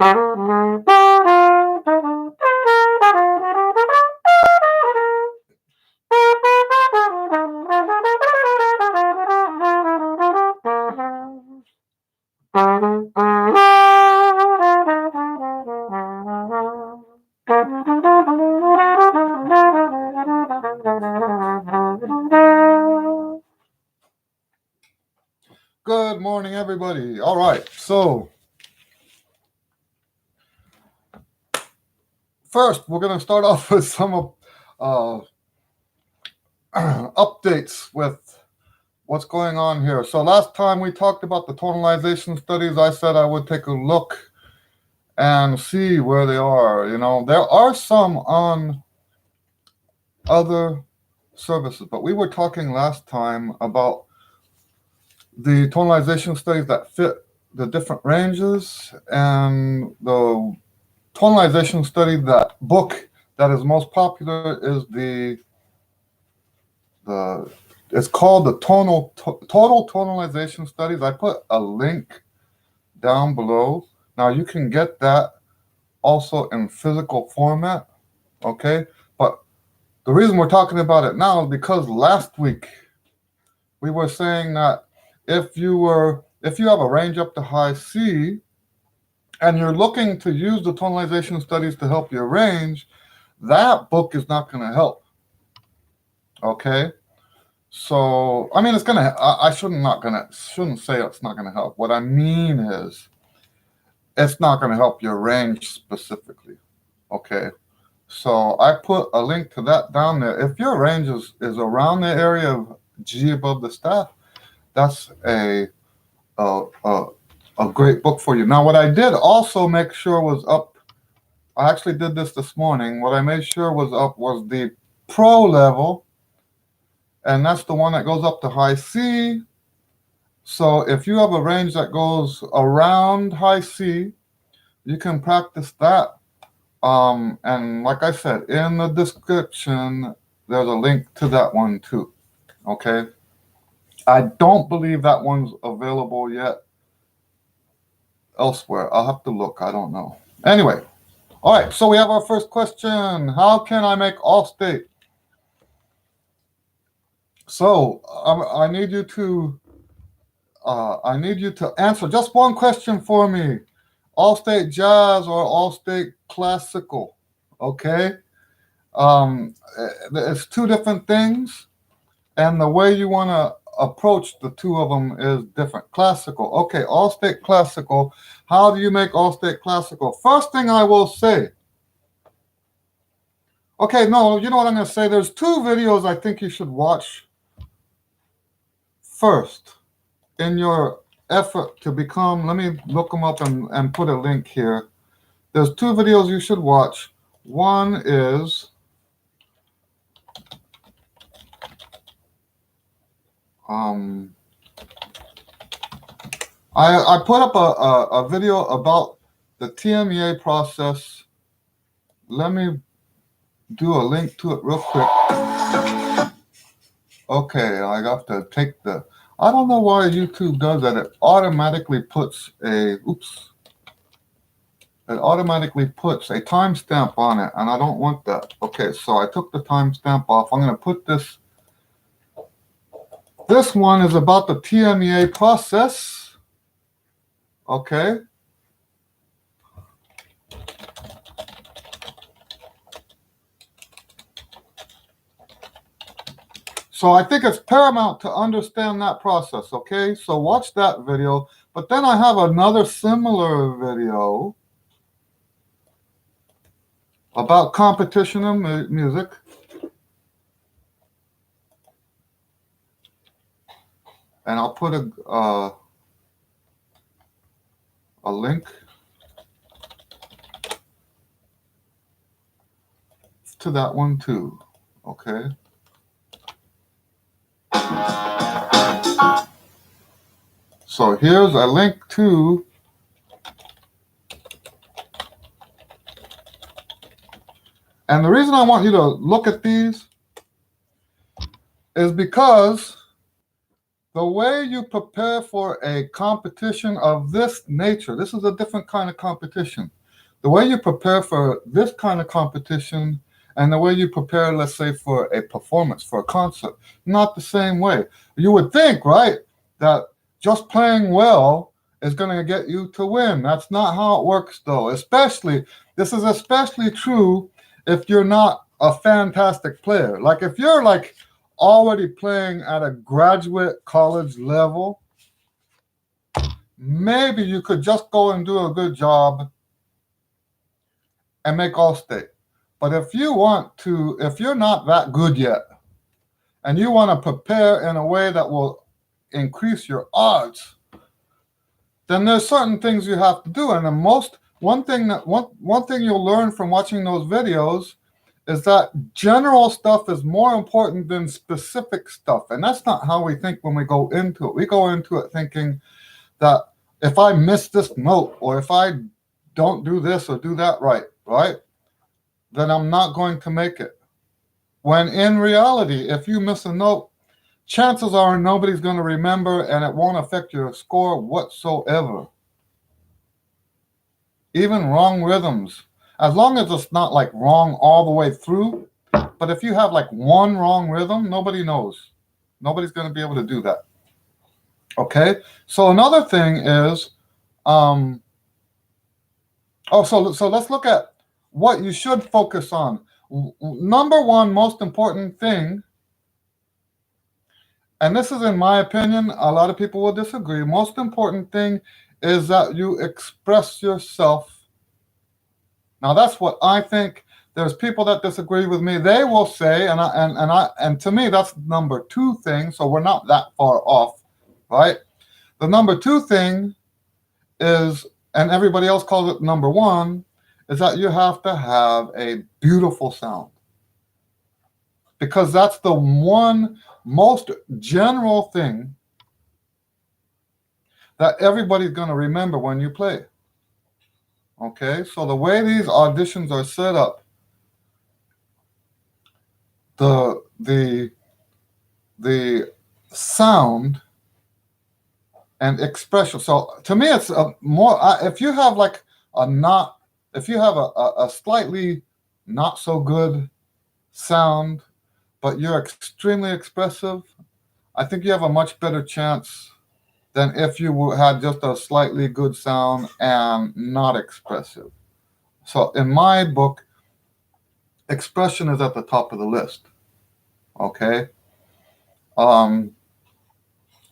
Good morning, everybody. All right, so first we're going to start off with some updates with what's going on here. So last time we talked about the tonalization studies, I said I would take a look and see where they are. You know, there are some on other services, but we were talking last time about the tonalization studies that fit the different ranges, and the tonalization study, that book that is most popular is the it's called the Total Tonalization Studies. I put a link down below. Now you can get that also in physical format, okay? But the reason we're talking about it now is because last week we were saying that if you have a range up to high C and you're looking to use the tonalization studies to help your range, that book is not going to help, okay? So, I mean, it's gonna. I shouldn't say it's not gonna help. What I mean is, it's not gonna help your range specifically. Okay. So I put a link to that down there. If your range is around the area of G above the staff, that's a great book for you. Now, what I did also make sure was up. I actually did this morning. What I made sure was up was the pro level. And that's the one that goes up to high C. So if you have a range that goes around high C, you can practice that. And like I said, in the description, there's a link to that one too. Okay. I don't believe that one's available yet elsewhere. I'll have to look. I don't know. Anyway. All right. So we have our first question. How can I make Allstate? So I need you to answer just one question for me. Allstate Jazz or Allstate Classical? Okay. It's two different things, and the way you want to approach the two of them is different. Classical. Okay, Allstate Classical. How do you make Allstate Classical? First thing I will say. Okay, no, you know what I'm going to say? There's two videos I think you should watch first in your effort to become. Let me look them up and put a link here. There's two videos you should watch. One is I put up a video about the TMEA process. Let me do a link to it real quick. Okay, I have to take the. I don't know why YouTube does that. It automatically puts a timestamp on it, and I don't want that. Okay, so I took the timestamp off. I'm going to put this. This one is about the TMEA process. Okay. So I think it's paramount to understand that process, okay? So watch that video. But then I have another similar video about competition in music. And I'll put a link to that one too, okay? So here's a link to and the reason I want you to look at these is because The way you prepare for a competition of this nature, this is a different kind of competition. The way you prepare for this kind of competition and the way you prepare, let's say, for a performance, for a concert, not the same way. You would think, right, that just playing well is going to get you to win. That's not how it works, though. This is especially true if you're not a fantastic player. Like if you're like already playing at a graduate college level, maybe you could just go and do a good job and make all state. But if you're not that good yet, and you want to prepare in a way that will increase your odds, then there's certain things you have to do. And the most one thing you'll learn from watching those videos is that general stuff is more important than specific stuff. And that's not how we think when we go into it. We go into it thinking that if I miss this note or if I don't do this or do that right, then I'm not going to make it. When in reality, if you miss a note, chances are nobody's going to remember and it won't affect your score whatsoever. Even wrong rhythms, as long as it's not like wrong all the way through. But if you have like one wrong rhythm, nobody knows. Nobody's going to be able to do that. Okay. So another thing is, so let's look at what you should focus on. Number one, most important thing, and this is in my opinion, a lot of people will disagree. Most important thing is that you express yourself. Now that's what I think. There's people that disagree with me. They will say, and to me that's number two thing. So we're not that far off, right? The number two thing is, and everybody else calls it number one, is that you have to have a beautiful sound. Because that's the one most general thing that everybody's going to remember when you play. Okay, so the way these auditions are set up, the sound and expression. So to me, it's more. If you have like if you have a slightly not so good sound, but you're extremely expressive, I think you have a much better chance than if you had just a slightly good sound and not expressive. So in my book, expression is at the top of the list. Okay.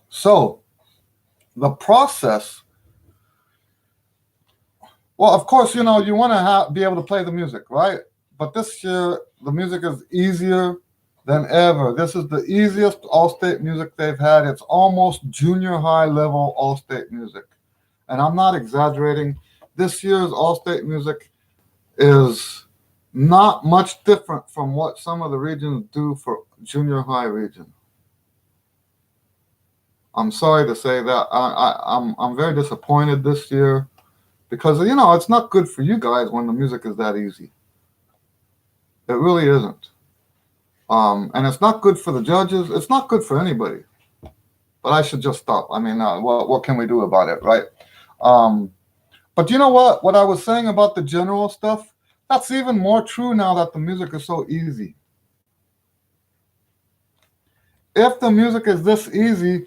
So the process. Well, of course, you want to be able to play the music, right? But this year, the music is easier than ever. This is the easiest all-state music they've had. It's almost junior high level all-state music. And I'm not exaggerating. This year's all-state music is not much different from what some of the regions do for junior high region. I'm sorry to say that. I'm very disappointed this year because, it's not good for you guys when the music is that easy. It really isn't. And it's not good for the judges. It's not good for anybody. But I should just stop. I mean, what can we do about it, right? But you know what? What I was saying about the general stuff, that's even more true now that the music is so easy. If the music is this easy,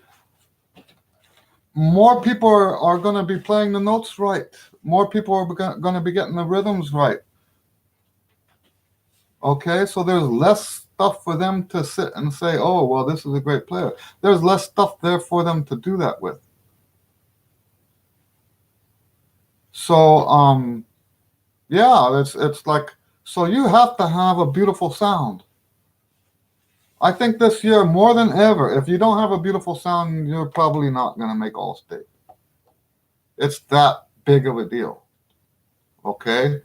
more people are going to be playing the notes right. More people are going to be getting the rhythms right. Okay, so there's less stuff for them to sit and say, oh, well, this is a great player. There's less stuff there for them to do that with. So, yeah, it's like, so you have to have a beautiful sound. I think this year, more than ever, if you don't have a beautiful sound, you're probably not going to make All-State. It's that big of a deal. Okay?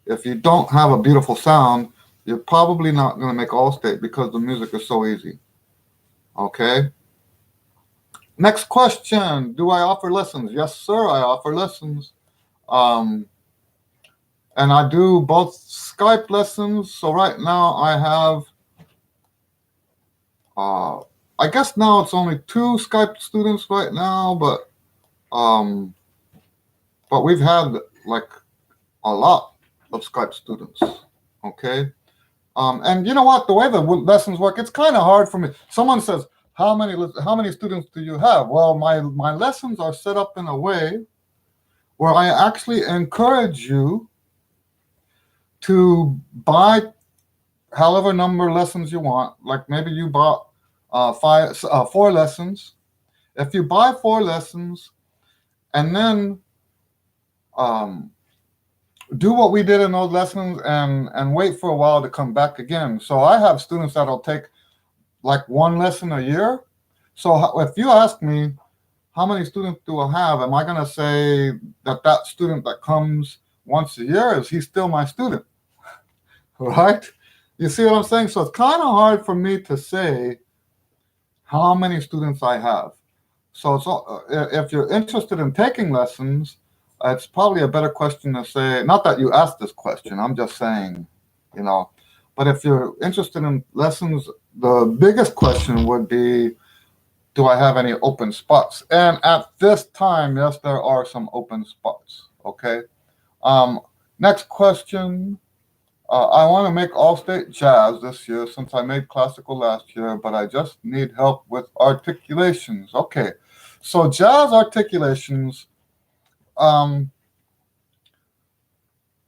If you don't have a beautiful sound, you're probably not going to make All-State because the music is so easy. Okay? Next question. Do I offer lessons? Yes, sir, I offer lessons. And I do both Skype lessons. So right now I have I guess now it's only 2 Skype students right now, but we've had like a lot of Skype students. Okay. And you know what? The way the lessons work, it's kind of hard for me. Someone says, how many students do you have? Well, my lessons are set up in a way where I actually encourage you to buy however number lessons you want. Like maybe you bought 4 lessons. If you buy 4 lessons and then um, do what we did in those lessons and wait for a while to come back again. So I have students that'll take like 1 lesson a year. So if you ask me, how many students do I have? Am I going to say that student that comes once a year, is he still my student? Right? You see what I'm saying? So it's kind of hard for me to say how many students I have. So if you're interested in taking lessons, it's probably a better question to say, not that you asked this question, I'm just saying, you know, but if you're interested in lessons, the biggest question would be, do I have any open spots? And at this time, yes, there are some open spots. Okay. Next question. I want to make All-State Jazz this year since I made classical last year, but I just need help with articulations. Okay. So jazz articulations.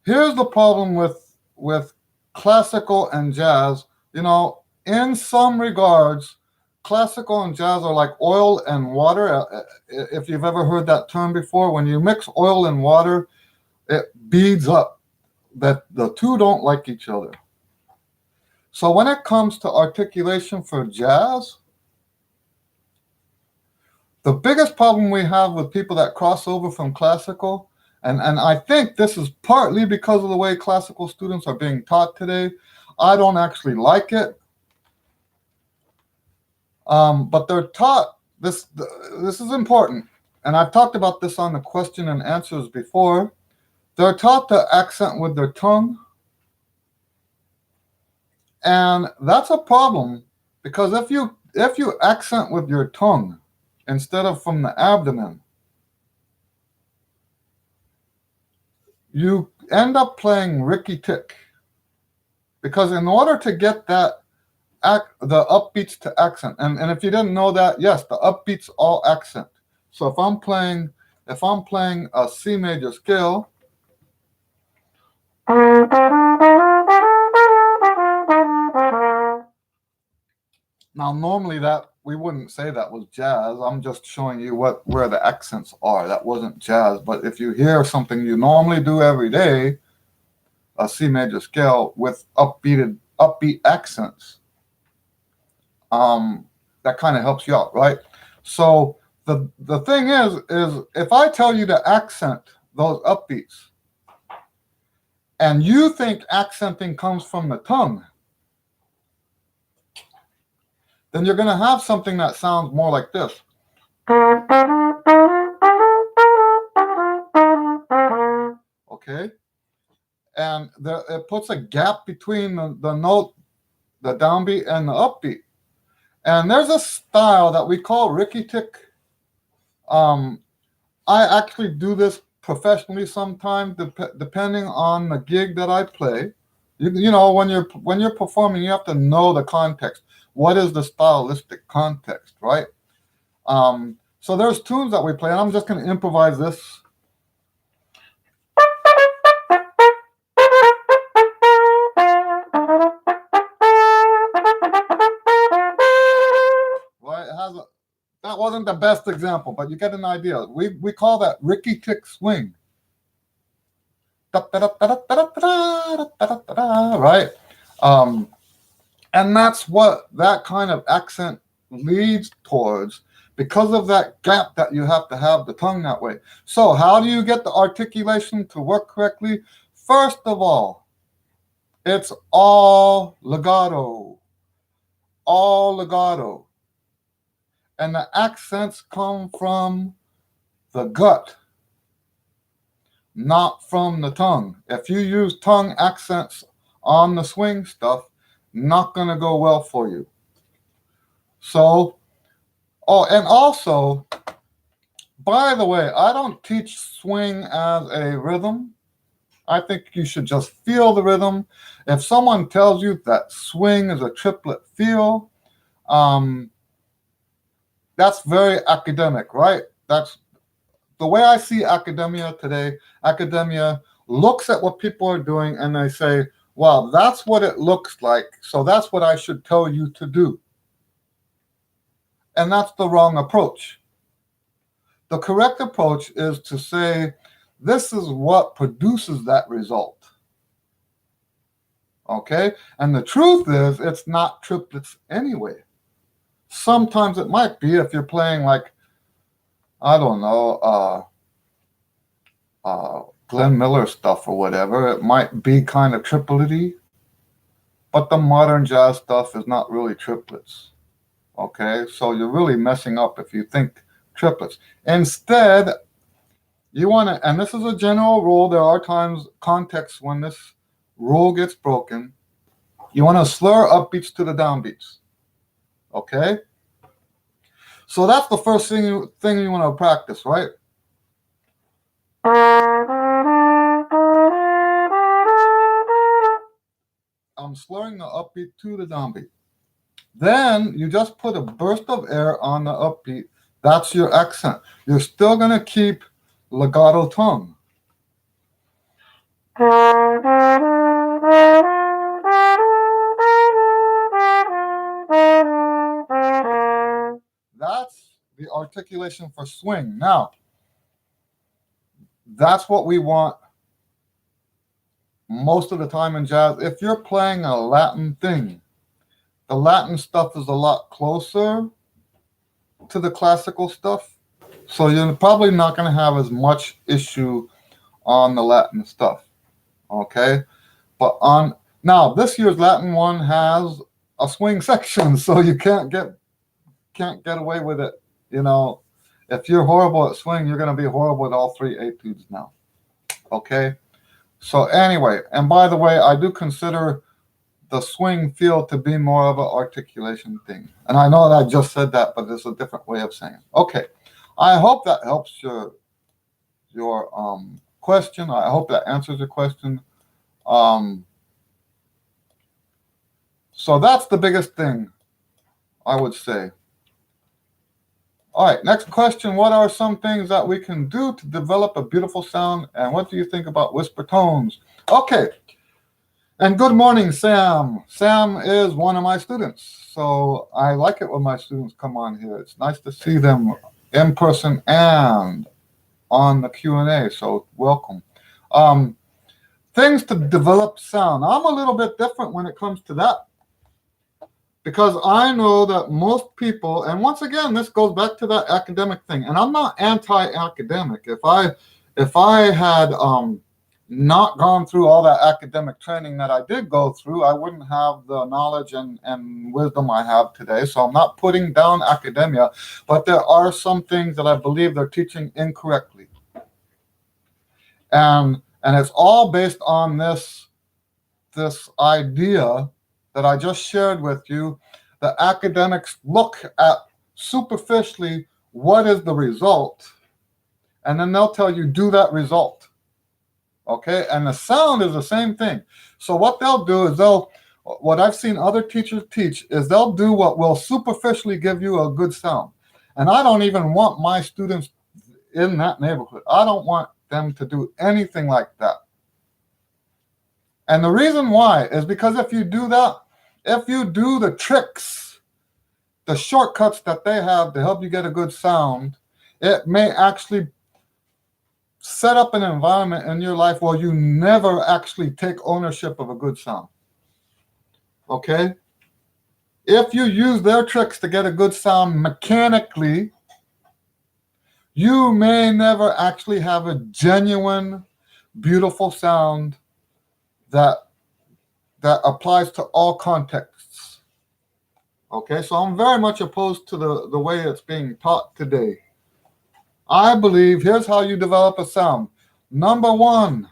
Here's the problem with classical and jazz. You know, in some regards, classical and jazz are like oil and water. If you've ever heard that term before, when you mix oil and water, it beads up. That the two don't like each other. So when it comes to articulation for jazz, the biggest problem we have with people that cross over from classical, and I think this is partly because of the way classical students are being taught today. I don't actually like it. But they're taught this. This is important, and I've talked about this on the question and answers before. They're taught to accent with their tongue, and that's a problem because if you accent with your tongue instead of from the abdomen, you end up playing Ricky Tick. Because in order to get the upbeats to accent, and if you didn't know that, yes, the upbeats all accent. So if I'm playing a C major scale, now normally that we wouldn't say that was jazz. I'm just showing you where the accents are. That wasn't jazz. But if you hear something you normally do every day, a C major scale with upbeat accents, that kind of helps you out, right? So the thing is if I tell you to accent those upbeats, and you think accenting comes from the tongue, then you're going to have something that sounds more like this. Okay? And it puts a gap between the note, the downbeat, and the upbeat. And there's a style that we call Ricky Tick. I actually do this professionally sometimes, depending on the gig that I play. You know, when you're performing, you have to know the context. What is the stylistic context, right? So there's tunes that we play, and I'm just going to improvise this. Right? That wasn't the best example, but you get an idea. We call that Ricky Tick swing. Right? And that's what that kind of accent leads towards because of that gap that you have to have the tongue that way. So how do you get the articulation to work correctly? First of all, it's all legato. All legato. And the accents come from the gut, not from the tongue. If you use tongue accents on the swing stuff, not going to go well for you. So Oh, and also, by the way, I don't teach swing as a rhythm. I think you should just feel the rhythm. If someone tells you that swing is a triplet feel, that's very academic, right? That's the way I see academia today. Academia looks at what people are doing and they say, well, that's what it looks like, so that's what I should tell you to do. And that's the wrong approach. The correct approach is to say, this is what produces that result. Okay? And the truth is, it's not triplets anyway. Sometimes it might be if you're playing like, I don't know, Glenn Miller stuff or whatever. It might be kind of triplety, but the modern jazz stuff is not really triplets. Okay? So you're really messing up if you think triplets. Instead, you want to, and this is a general rule, there are times, contexts when this rule gets broken. You want to slur upbeats to the downbeats. Okay? So that's the first thing you want to practice, right? I'm slurring the upbeat to the downbeat. Then you just put a burst of air on the upbeat. That's your accent. You're still going to keep legato tongue. That's the articulation for swing. Now, that's what we want most of the time in jazz. If you're playing a Latin thing, the Latin stuff is a lot closer to the classical stuff. So you're probably not going to have as much issue on the Latin stuff. Okay? But on now this year's Latin one has a swing section, so you can't get away with it. You know, if you're horrible at swing, you're going to be horrible at all three etudes now. Okay? So anyway, and by the way, I do consider the swing feel to be more of an articulation thing. And I know that I just said that, but there's a different way of saying it. Okay. I hope that helps your question. I hope that answers your question. So that's the biggest thing, I would say. All right, next question. What are some things that we can do to develop a beautiful sound? And what do you think about whisper tones? Okay. And good morning, Sam. Sam is one of my students. So I like it when my students come on here. It's nice to see them in person and on the Q&A. So welcome. Things to develop sound. I'm a little bit different when it comes to that, because I know that most people, and once again, this goes back to that academic thing, and I'm not anti-academic. If I had not gone through all that academic training that I did go through, I wouldn't have the knowledge and wisdom I have today. So I'm not putting down academia, but there are some things that I believe they're teaching incorrectly. And it's all based on this idea that I just shared with you. The academics look at superficially what is the result, and then they'll tell you, do that result. Okay, and the sound is the same thing. So what they'll do is what I've seen other teachers teach is they'll do what will superficially give you a good sound. And I don't even want my students in that neighborhood. I don't want them to do anything like that. And the reason why is because if you do that, if you do the tricks, the shortcuts that they have to help you get a good sound, it may actually set up an environment in your life where you never actually take ownership of a good sound. Okay? If you use their tricks to get a good sound mechanically, you may never actually have a genuine, beautiful sound that applies to all contexts. Okay, so I'm very much opposed to the way it's being taught today. I believe here's how you develop a sound. Number one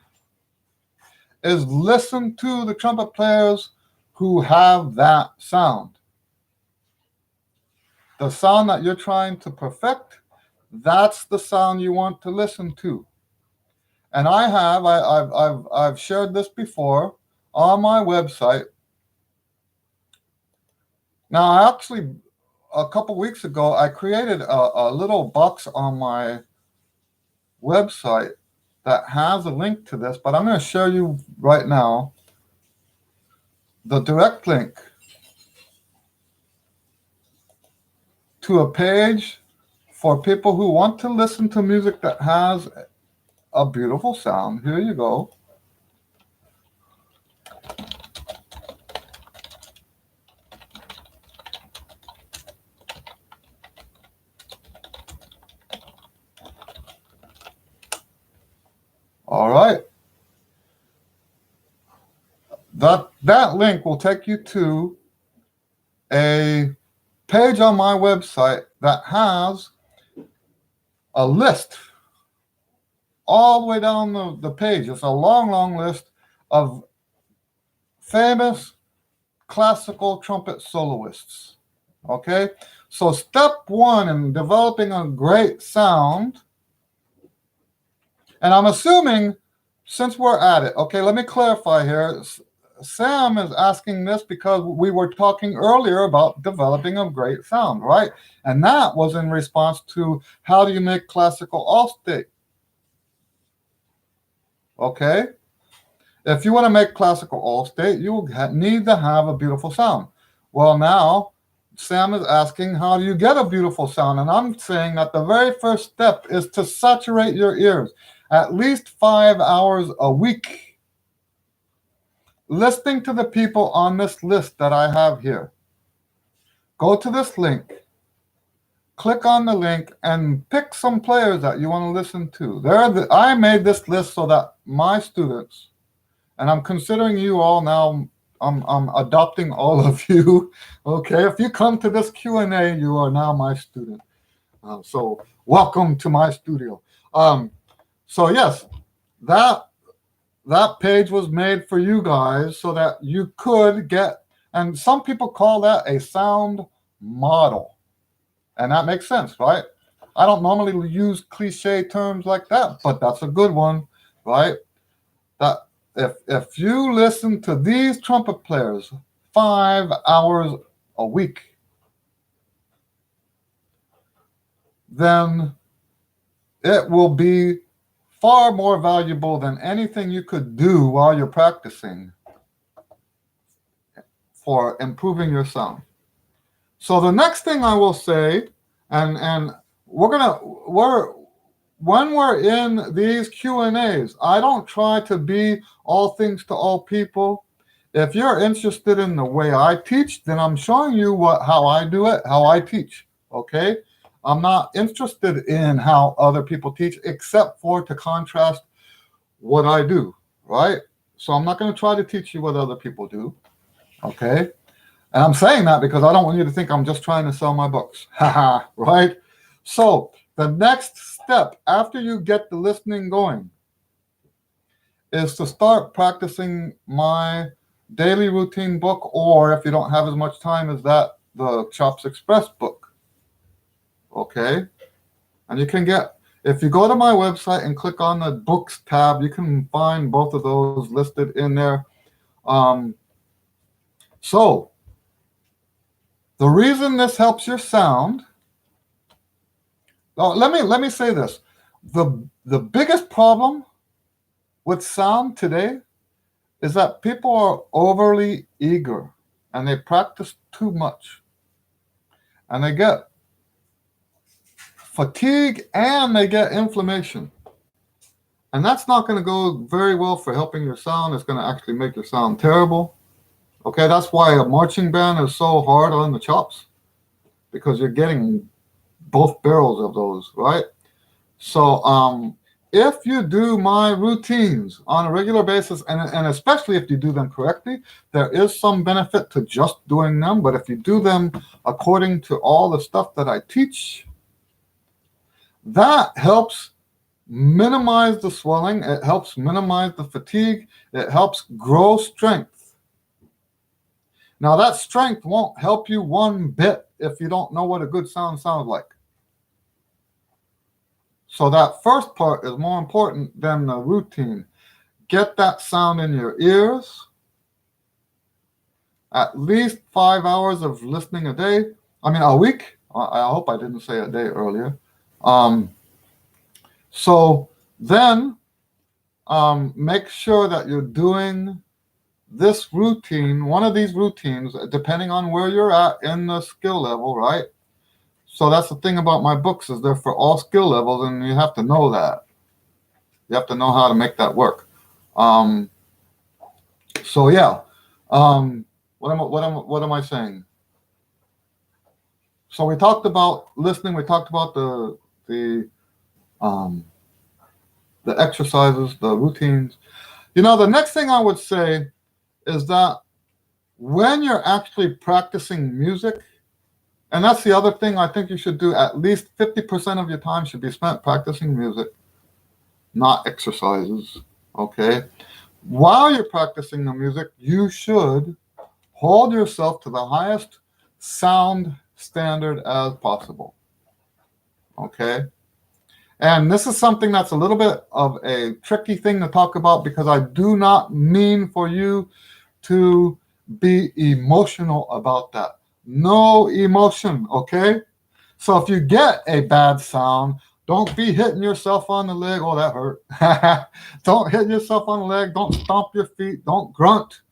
is listen to the trumpet players who have that sound. the sound that you're trying to perfect, that's the sound you want to listen to. And I've shared this before on my website. Now, actually, a couple weeks ago, I created a little box on my website that has a link to this, but I'm going to show you right now the direct link to a page for people who want to listen to music that has a beautiful sound. Here you go. All right. That link will take you to a page on my website that has a list all the way down the page. It's a long list of famous classical trumpet soloists. Okay? So step one in developing a great sound, and I'm assuming, since we're at it, okay, let me clarify here. Sam is asking this because we were talking earlier about developing a great sound, right? And that was in response to how do you make classical all-state? Okay? If you want to make classical all-state, you need to have a beautiful sound. Well, now Sam is asking, how do you get a beautiful sound? And I'm saying that the very first step is to saturate your ears at least 5 hours a week, listening to the people on this list that I have here. Go to this link, click on the link, and pick some players that you want to listen to. I made this list so that my students, and I'm considering you all now, I'm adopting all of you. Okay, if you come to this Q&A, you are now my student. So welcome to my studio. So yes, that page was made for you guys so that you could get, and some people call that a sound model. And that makes sense, right? I don't normally use cliche terms like that, but that's a good one, right? That if you listen to these trumpet players 5 hours a week, then it will be far more valuable than anything you could do while you're practicing for improving your sound. So the next thing I will say, and when we're in these Q&As, I don't try to be all things to all people. If you're interested in the way I teach, then I'm showing you how I do it, how I teach, okay? I'm not interested in how other people teach, except for to contrast what I do, right? So I'm not going to try to teach you what other people do, okay? And I'm saying that because I don't want you to think I'm just trying to sell my books, right? So the next step after you get the listening going is to start practicing my daily routine book, or if you don't have as much time as that, the Chops Express book. Okay? And you can get, if you go to my website and click on the books tab, you can find both of those listed in there. So the reason this helps your sound, let me say this. The biggest problem with sound today is that people are overly eager and they practice too much. And they get fatigue and they get inflammation. And that's not going to go very well for helping your sound. It's going to actually make your sound terrible. Okay, that's why a marching band is so hard on the chops, because you're getting both barrels of those, right? So if you do my routines on a regular basis, and especially if you do them correctly, there is some benefit to just doing them. But if you do them according to all the stuff that I teach, that helps minimize the swelling. It helps minimize the fatigue. It helps grow strength. Now, that strength won't help you one bit if you don't know what a good sound sounds like. So that first part is more important than the routine. Get that sound in your ears. At least 5 hours of listening a day. I mean, a week. I hope I didn't say a day earlier. So then make sure that you're doing this routine, one of these routines, depending on where you're at in the skill level, right? So that's the thing about my books, is they're for all skill levels, and you have to know that. You have to know how to make that work. So yeah, what am I saying? So we talked about listening. We talked about the exercises, the routines. The next thing I would say is that when you're actually practicing music, and that's the other thing I think you should do, at least 50% of your time should be spent practicing music, not exercises, okay? While you're practicing the music, you should hold yourself to the highest sound standard as possible, okay? And this is something that's a little bit of a tricky thing to talk about, because I do not mean for you to be emotional about that. No emotion, okay? So if you get a bad sound, don't be hitting yourself on the leg. Oh, that hurt. Don't hit yourself on the leg. Don't stomp your feet. Don't grunt.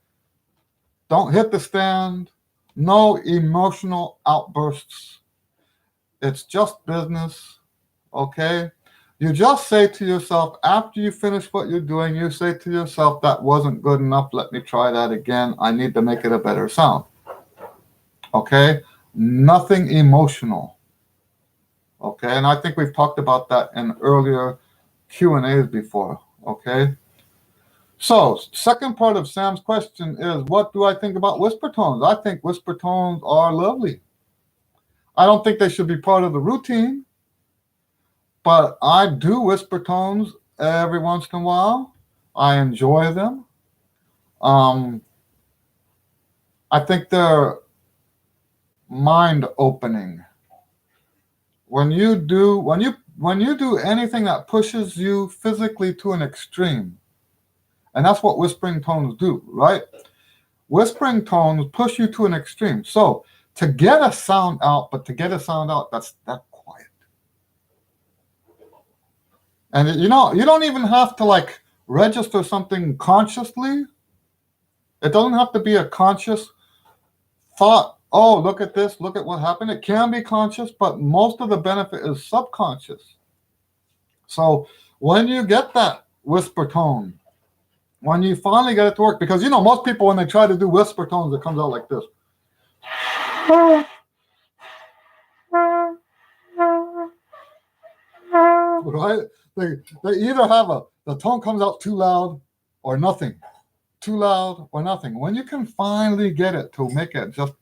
Don't hit the stand. No emotional outbursts. It's just business, okay? You just say to yourself, after you finish what you're doing, you say to yourself, that wasn't good enough. Let me try that again. I need to make it a better sound. Okay? Nothing emotional. Okay? And I think we've talked about that in earlier Q&As before. Okay? So, second part of Sam's question is, what do I think about whisper tones? I think whisper tones are lovely. I don't think they should be part of the routine, but I do whisper tones every once in a while. I enjoy them. I think they're mind opening. When you do anything that pushes you physically to an extreme, and that's what whispering tones do, right? Whispering tones push you to an extreme. So to get a sound out, that's that quiet. And you don't even have to like register something consciously. It doesn't have to be a conscious thought. Oh, look at this, look at what happened. It can be conscious, but most of the benefit is subconscious. So when you get that whisper tone, when you finally get it to work, because most people, when they try to do whisper tones, it comes out like this. Right? They either have the tone comes out too loud or nothing. Too loud or nothing. When you can finally get it to make it just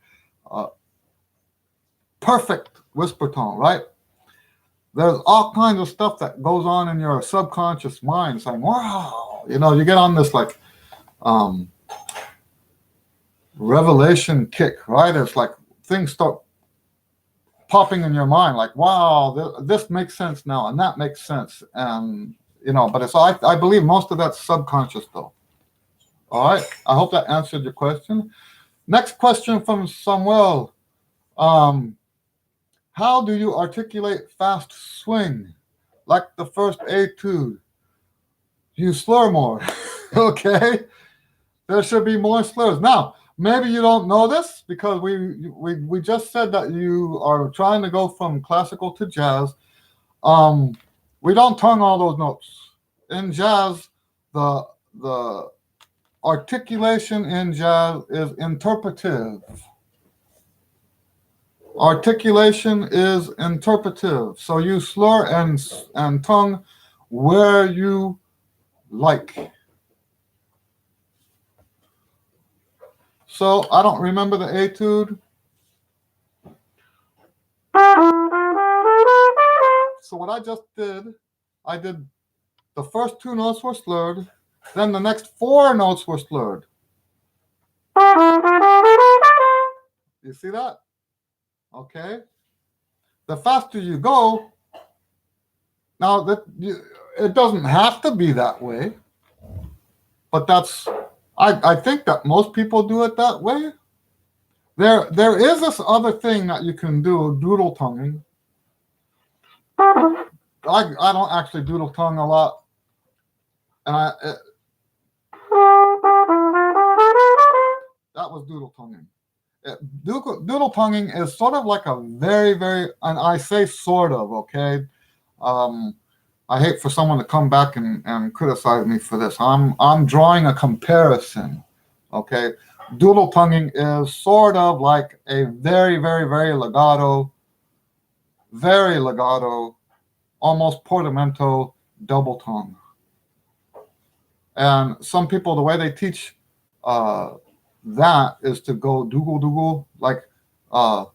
perfect whisper tone, right? There's all kinds of stuff that goes on in your subconscious mind saying, wow, you get on this like revelation kick, right? It's like things start popping in your mind like, wow, this makes sense now, and that makes sense. And, but I believe most of that's subconscious though. All right. I hope that answered your question. Next question from Samuel. How do you articulate fast swing? Like the first etude. You slur more. Okay. There should be more slurs. Now, maybe you don't know this because we just said that you are trying to go from classical to jazz. We don't tongue all those notes. In jazz, the articulation in jazz is interpretive. Articulation is interpretive. So you slur and tongue where you like. So I don't remember the etude. So what I just did, I did the first two notes were slurred, then the next four notes were slurred. You see that? Okay? The faster you go, now it doesn't have to be that way, but I think that most people do it that way. There is this other thing that you can do, doodle tonguing. I don't actually doodle tongue a lot, and that was doodle tonguing. Doodle tonguing is sort of like a very, very, and I say sort of, okay? Um, I hate for someone to come back and criticize me for this. I'm drawing a comparison, okay? Doodle tonguing is sort of like a very, very, very legato, almost portamento double tongue. And some people, the way they teach uh, that is to go doogle doogle, like uh,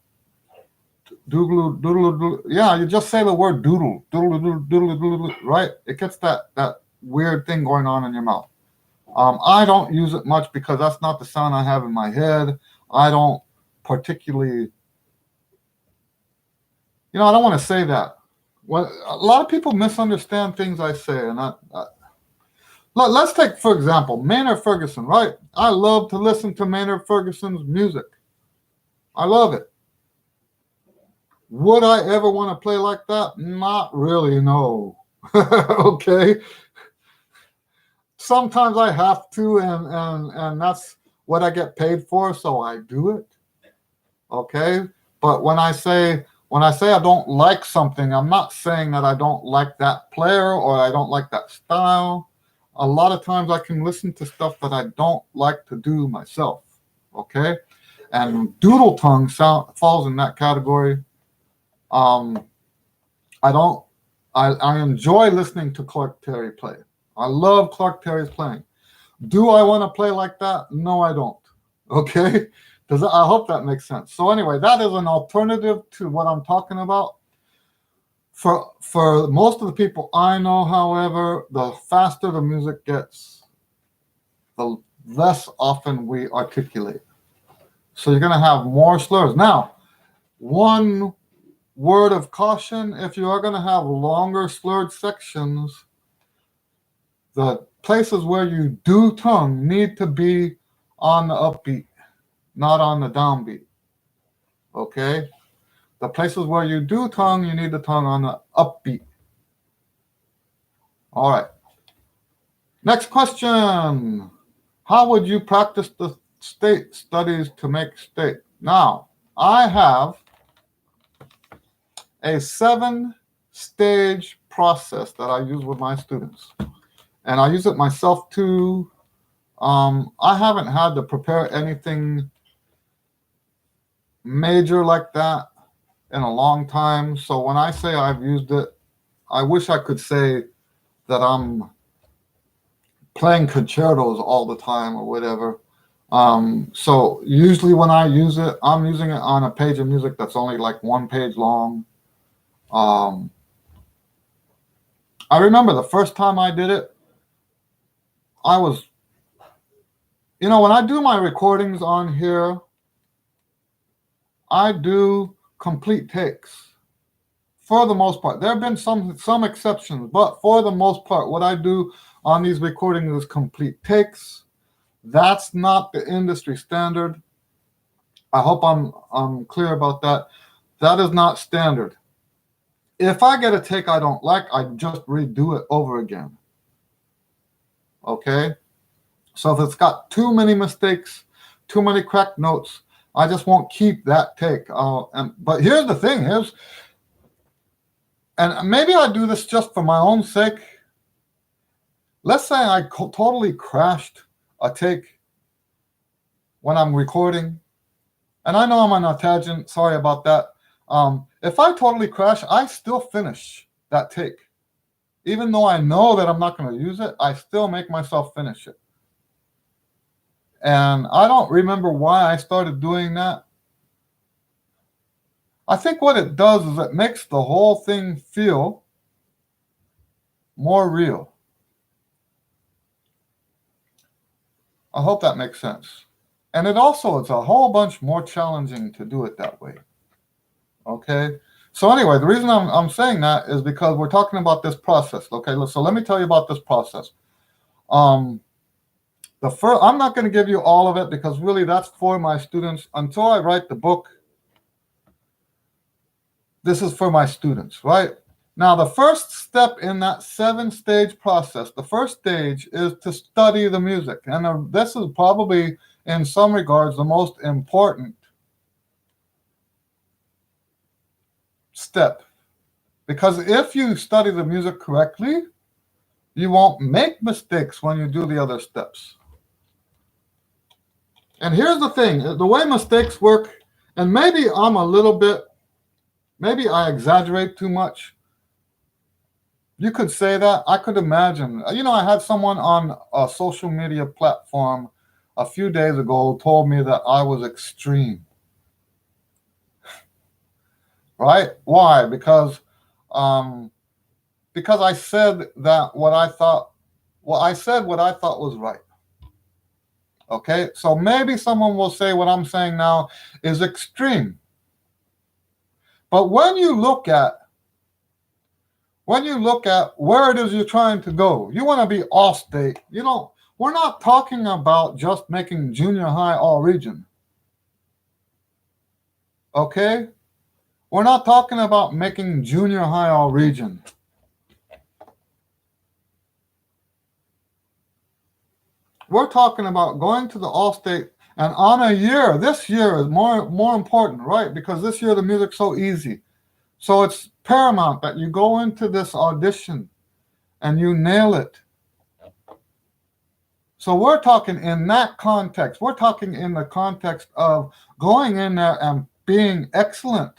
doodle doodle doodle. Yeah, you just say the word doodle doodle doodle doodle doodle, right? It gets that weird thing going on in your mouth. I don't use it much because that's not the sound I have in my head. I don't particularly, I don't want to say that. Well, a lot of people misunderstand things I say, and let's take, for example, Maynard Ferguson, right? I love to listen to Maynard Ferguson's music. I love it. Would I ever want to play like that? Not really, no. Okay. Sometimes I have to, and that's what I get paid for, so I do it. Okay. But when I say I don't like something, I'm not saying that I don't like that player or I don't like that style. A lot of times I can listen to stuff that I don't like to do myself. Okay. And doodle tongue falls in that category. Um, I don't. I enjoy listening to Clark Terry play. I love Clark Terry's playing. Do I want to play like that? No, I don't. Okay, I hope that makes sense. So anyway, that is an alternative to what I'm talking about. For most of the people I know, however, the faster the music gets, the less often we articulate. So you're going to have more slurs. Now, one word of caution, if you are going to have longer slurred sections, the places where you do tongue need to be on the upbeat, not on the downbeat. Okay? The places where you do tongue, you need the tongue on the upbeat. All right. Next question. How would you practice the state studies to make state? Now, I have a 7-stage process that I use with my students. And I use it myself too. I haven't had to prepare anything major like that in a long time. So when I say I've used it, I wish I could say that I'm playing concertos all the time or whatever. So usually when I use it, I'm using it on a page of music that's only like 1 page long. I remember the first time I did it, I was, when I do my recordings on here, I do complete takes for the most part. There have been some exceptions, but for the most part, what I do on these recordings is complete takes. That's not the industry standard. I hope I'm clear about that. That is not standard. If I get a take I don't like, I just redo it over again. Okay? So if it's got too many mistakes, too many cracked notes, I just won't keep that take. But here's the thing, and maybe I do this just for my own sake. Let's say I totally crashed a take when I'm recording, and I know I'm on a tangent, sorry about that. If I totally crash, I still finish that take. Even though I know that I'm not going to use it, I still make myself finish it. And I don't remember why I started doing that. I think what it does is it makes the whole thing feel more real. I hope that makes sense. And it also is a whole bunch more challenging to do it that way. Okay. So anyway, the reason I'm saying that is because we're talking about this process. Okay. So let me tell you about this process. Um, I'm not going to give you all of it because really that's for my students. Until I write the book, this is for my students, right? Now, the first step in that 7-stage process, the first stage is to study the music. And this is probably, in some regards, the most important step. Because if you study the music correctly, you won't make mistakes when you do the other steps. And here's the thing, the way mistakes work, and maybe maybe I exaggerate too much. You could say that. I could imagine. I had someone on a social media platform a few days ago told me that I was extreme. Right? Why? Because I said that I said what I thought was right. Okay? So maybe someone will say what I'm saying now is extreme. But when you look at where it is you're trying to go, you want to be all state. We're not talking about just making junior high all region. Okay? We're not talking about making junior high all region. We're talking about going to the all state and on a year. This year is more important, right? Because this year the music's so easy. So it's paramount that you go into this audition and you nail it. So we're talking in that context. We're talking in the context of going in there and being excellent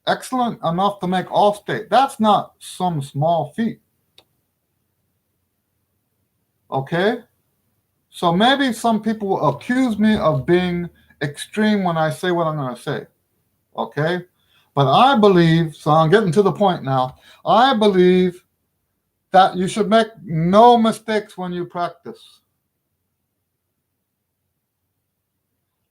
enough to make all state. That's not some small feat. Okay? So maybe some people will accuse me of being extreme when I say what I'm going to say. Okay? But I believe, so I'm getting to the point now, I believe that you should make no mistakes when you practice.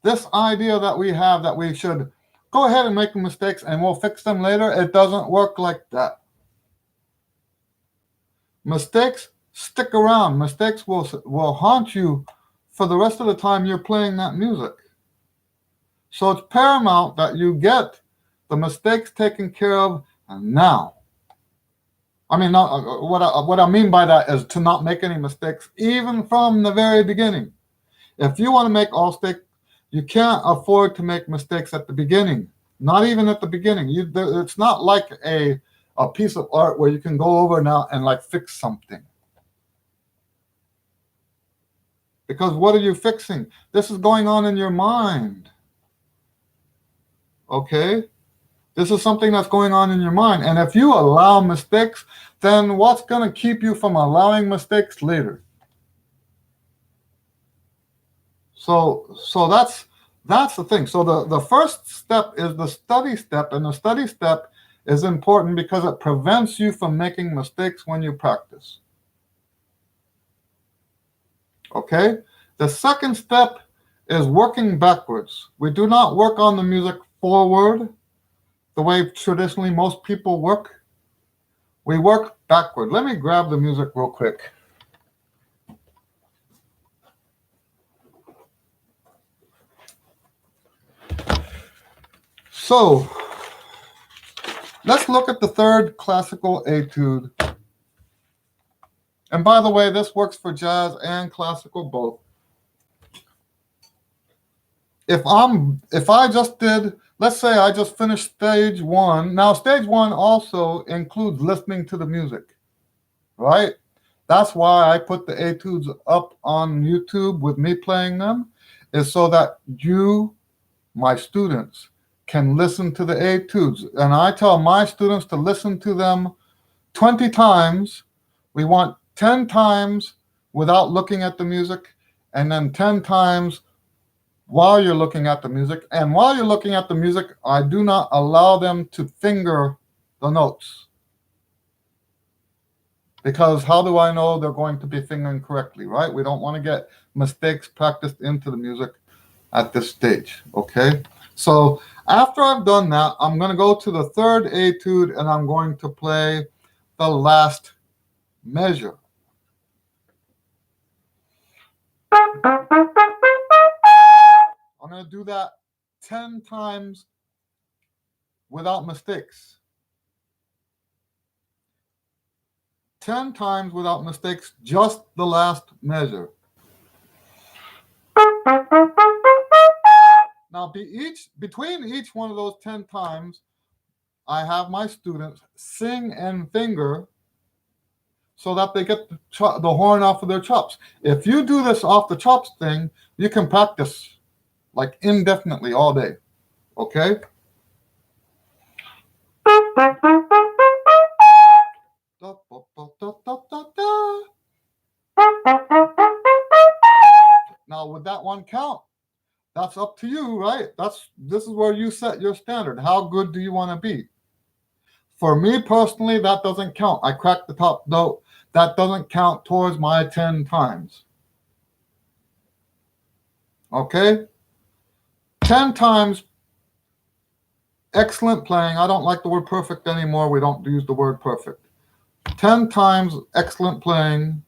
This idea that we have that we should go ahead and make mistakes and we'll fix them later, it doesn't work like that. Mistakes stick around. Mistakes will haunt you for the rest of the time you're playing that music. So it's paramount that you get the mistakes taken care of now. I mean, what I mean by that is to not make any mistakes, even from the very beginning. If you want to make all state, you can't afford to make mistakes at the beginning. Not even at the beginning. It's not like a piece of art where you can go over now and like fix something. Because what are you fixing? This is going on in your mind. Okay? This is something that's going on in your mind. And if you allow mistakes, then what's going to keep you from allowing mistakes later? So that's the thing. So the first step is the study step, and the study step is important because it prevents you from making mistakes when you practice. Okay? The second step is working backwards. We do not work on the music forward the way traditionally most people work. We work backward. Let me grab the music real quick. So, let's look at the third classical etude. And by the way, this works for jazz and classical both. Let's say I just finished stage one. Now, stage one also includes listening to the music, right? That's why I put the etudes up on YouTube with me playing them, is so that you, my students, can listen to the etudes. And I tell my students to listen to them 20 times. We want 10 times without looking at the music, and then 10 times while you're looking at the music. And while you're looking at the music, I do not allow them to finger the notes. Because how do I know they're going to be fingering correctly, right? We don't want to get mistakes practiced into the music at this stage, okay? So after I've done that, I'm going to go to the third etude and I'm going to play the last measure. I'm going to do that 10 times without mistakes. 10 times without mistakes, just the last measure. Now, between each one of those 10 times, I have my students sing and finger so that they get the horn off of their chops. If you do this off the chops thing, you can practice like indefinitely all day. Okay? Now, with that one count, that's up to you, right? This is where you set your standard. How good do you want to be? For me personally, that doesn't count. I cracked the top note. That doesn't count towards my 10 times. Okay? 10 times, excellent playing. I don't like the word perfect anymore. We don't use the word perfect. 10 times, excellent playing.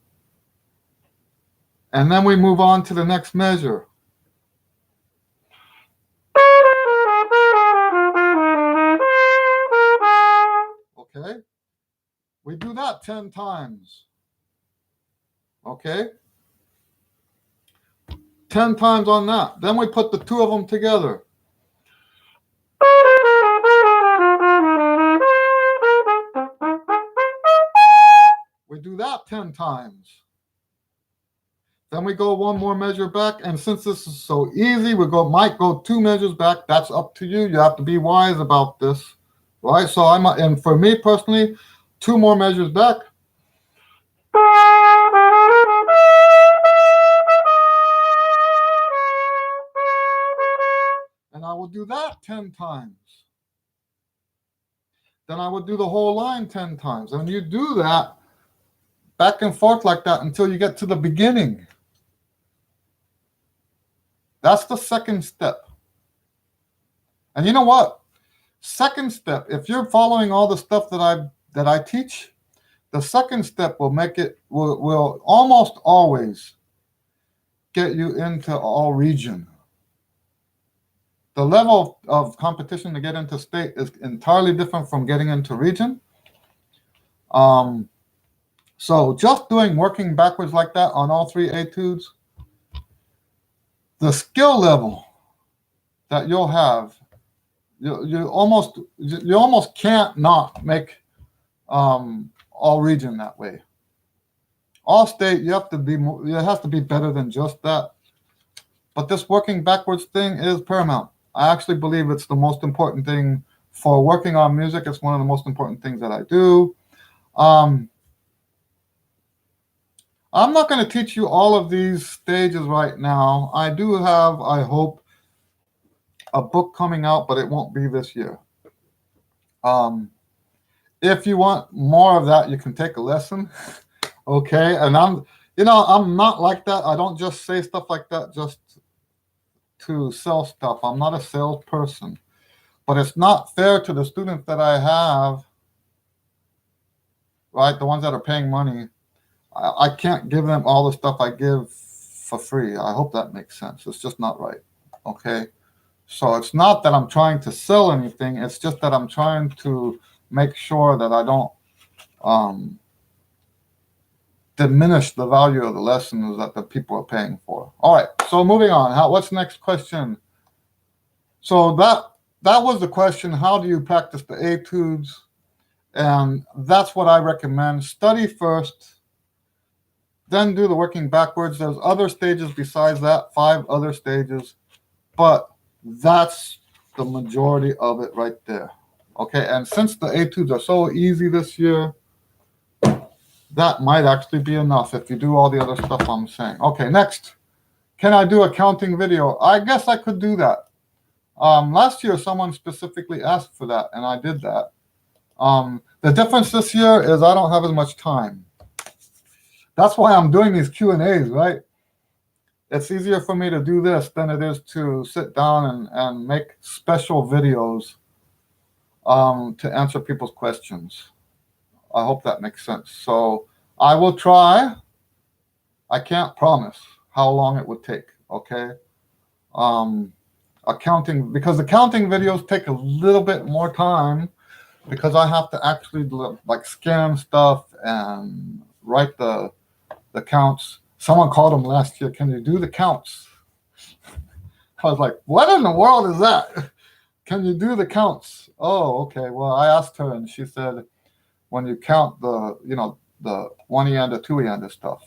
And then we move on to the next measure. Okay? We do that 10 times. Okay? 10 times on that. Then we put the two of them together. We do that 10 times. Then we go one more measure back, and since this is so easy, might go 2 measures back. That's up to you. You have to be wise about this, right? So and for me personally, 2 more measures back. And I will do that 10 times. Then I would do the whole line 10 times. And you do that back and forth like that until you get to the beginning. That's the second step. And you know what? Second step, if you're following all the stuff that I teach, the second step will almost always get you into all region. The level of competition to get into state is entirely different from getting into region. So just working backwards like that on all 3 etudes, the skill level that you'll have, you almost can't not make all region that way. All state, it has to be better than just that. But this working backwards thing is paramount. I actually believe it's the most important thing for working on music. It's one of the most important things that I do. I'm not going to teach you all of these stages right now. I do have, I hope, a book coming out, but it won't be this year. If you want more of that, you can take a lesson. Okay, and I'm not like that. I don't just say stuff like that just to sell stuff. I'm not a salesperson. But it's not fair to the students that I have, right? The ones that are paying money. I can't give them all the stuff I give for free. I hope that makes sense. It's just not right. Okay. So it's not that I'm trying to sell anything. It's just that I'm trying to make sure that I don't diminish the value of the lessons that the people are paying for. All right. So moving on. What's the next question? So that was the question. How do you practice the etudes? And that's what I recommend. Study first, then do the working backwards. There's other stages besides that, 5 other stages, but that's the majority of it right there. Okay, and since the etudes are so easy this year, that might actually be enough if you do all the other stuff I'm saying. Okay, next. Can I do a counting video? I guess I could do that. Last year, someone specifically asked for that, and I did that. The difference this year is I don't have as much time. That's why I'm doing these Q&As, right? it's easier for me to do this than it is to sit down and make special videos to answer people's questions. I hope that makes sense. So I will try. I can't promise how long it would take, okay? Accounting, because accounting videos take a little bit more time because I have to actually like scan stuff and write the counts. Someone called them last year, can you do the counts? I was like, what in the world is that? Can you do the counts? Oh, okay. Well, I asked her and she said, when you count the, the 1 and the 2 and the stuff.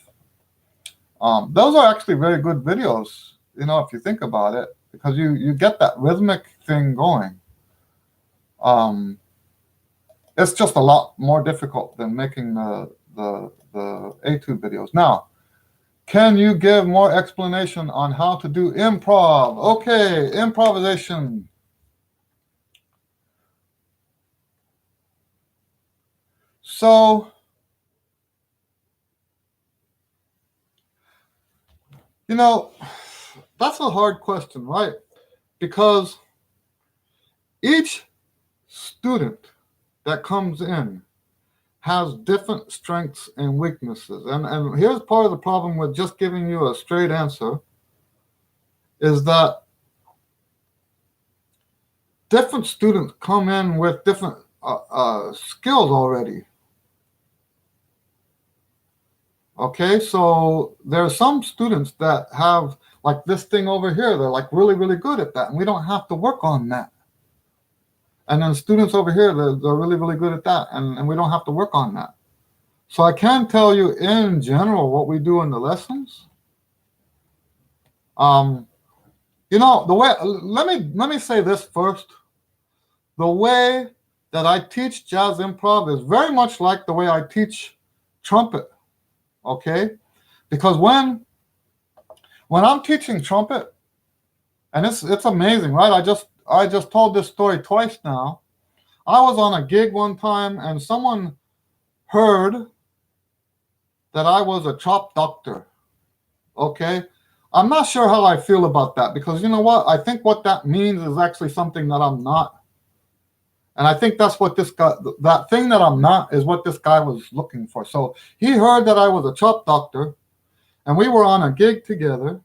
Those are actually very good videos, if you think about it, because you get that rhythmic thing going. It's just a lot more difficult than making the A2 videos. Now, can you give more explanation on how to do improv? Okay, improvisation. So, that's a hard question, right? Because each student that comes in has different strengths and weaknesses. And here's part of the problem with just giving you a straight answer is that different students come in with different skills already. Okay, so there are some students that have like this thing over here. They're like really, really good at that, and we don't have to work on that. And then students over here, they're really, really good at that, and we don't have to work on that. So I can tell you in general what we do in the lessons. The way, let me say this first. The way that I teach jazz improv is very much like the way I teach trumpet. Okay, because when I'm teaching trumpet, and it's amazing, right? I just told this story twice now. I was on a gig one time, and someone heard that I was a chop doctor. Okay, I'm not sure how I feel about that, because you know what? I think what that means is actually something that I'm not. And I think that's what this guy, that thing that I'm not, is what this guy was looking for. So he heard that I was a chop doctor, and we were on a gig together.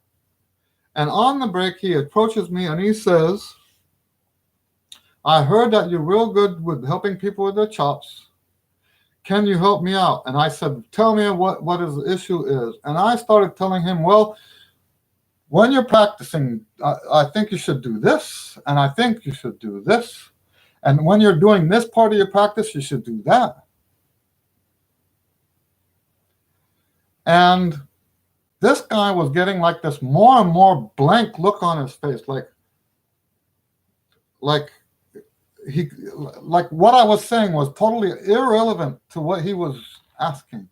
And on the break, he approaches me and he says, I heard that you're real good with helping people with their chops. Can you help me out? And I said, tell me what his issue is. And I started telling him, well, when you're practicing, I think you should do this, and I think you should do this. And when you're doing this part of your practice, you should do that. And this guy was getting like this more and more blank look on his face, like what I was saying was totally irrelevant to what he was asking.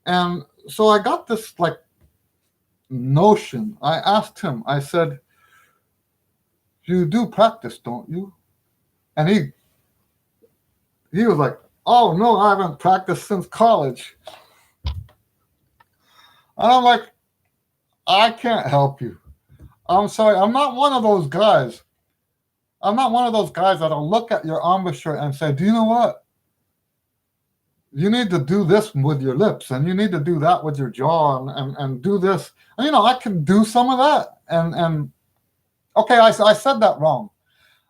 And so I got this like notion. I asked him, I said, you do practice, don't you? And he was like, oh no, I haven't practiced since college. And I'm like, I can't help you. I'm sorry, I'm not one of those guys. I'm not one of those guys that'll look at your embouchure and say, do you know what? You need to do this with your lips, and you need to do that with your jaw, and do this. And, I can do some of that. And okay, I said that wrong.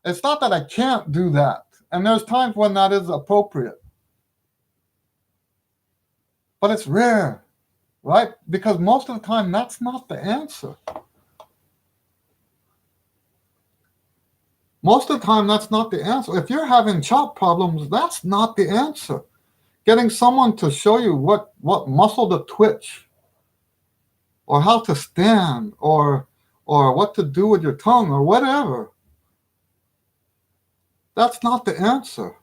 It's not that I can't do that. And there's times when that is appropriate. But it's rare, right? Because most of the time, that's not the answer. Most of the time, that's not the answer. If you're having chop problems, that's not the answer. Getting someone to show you what muscle to twitch, or how to stand, or what to do with your tongue, or whatever, that's not the answer.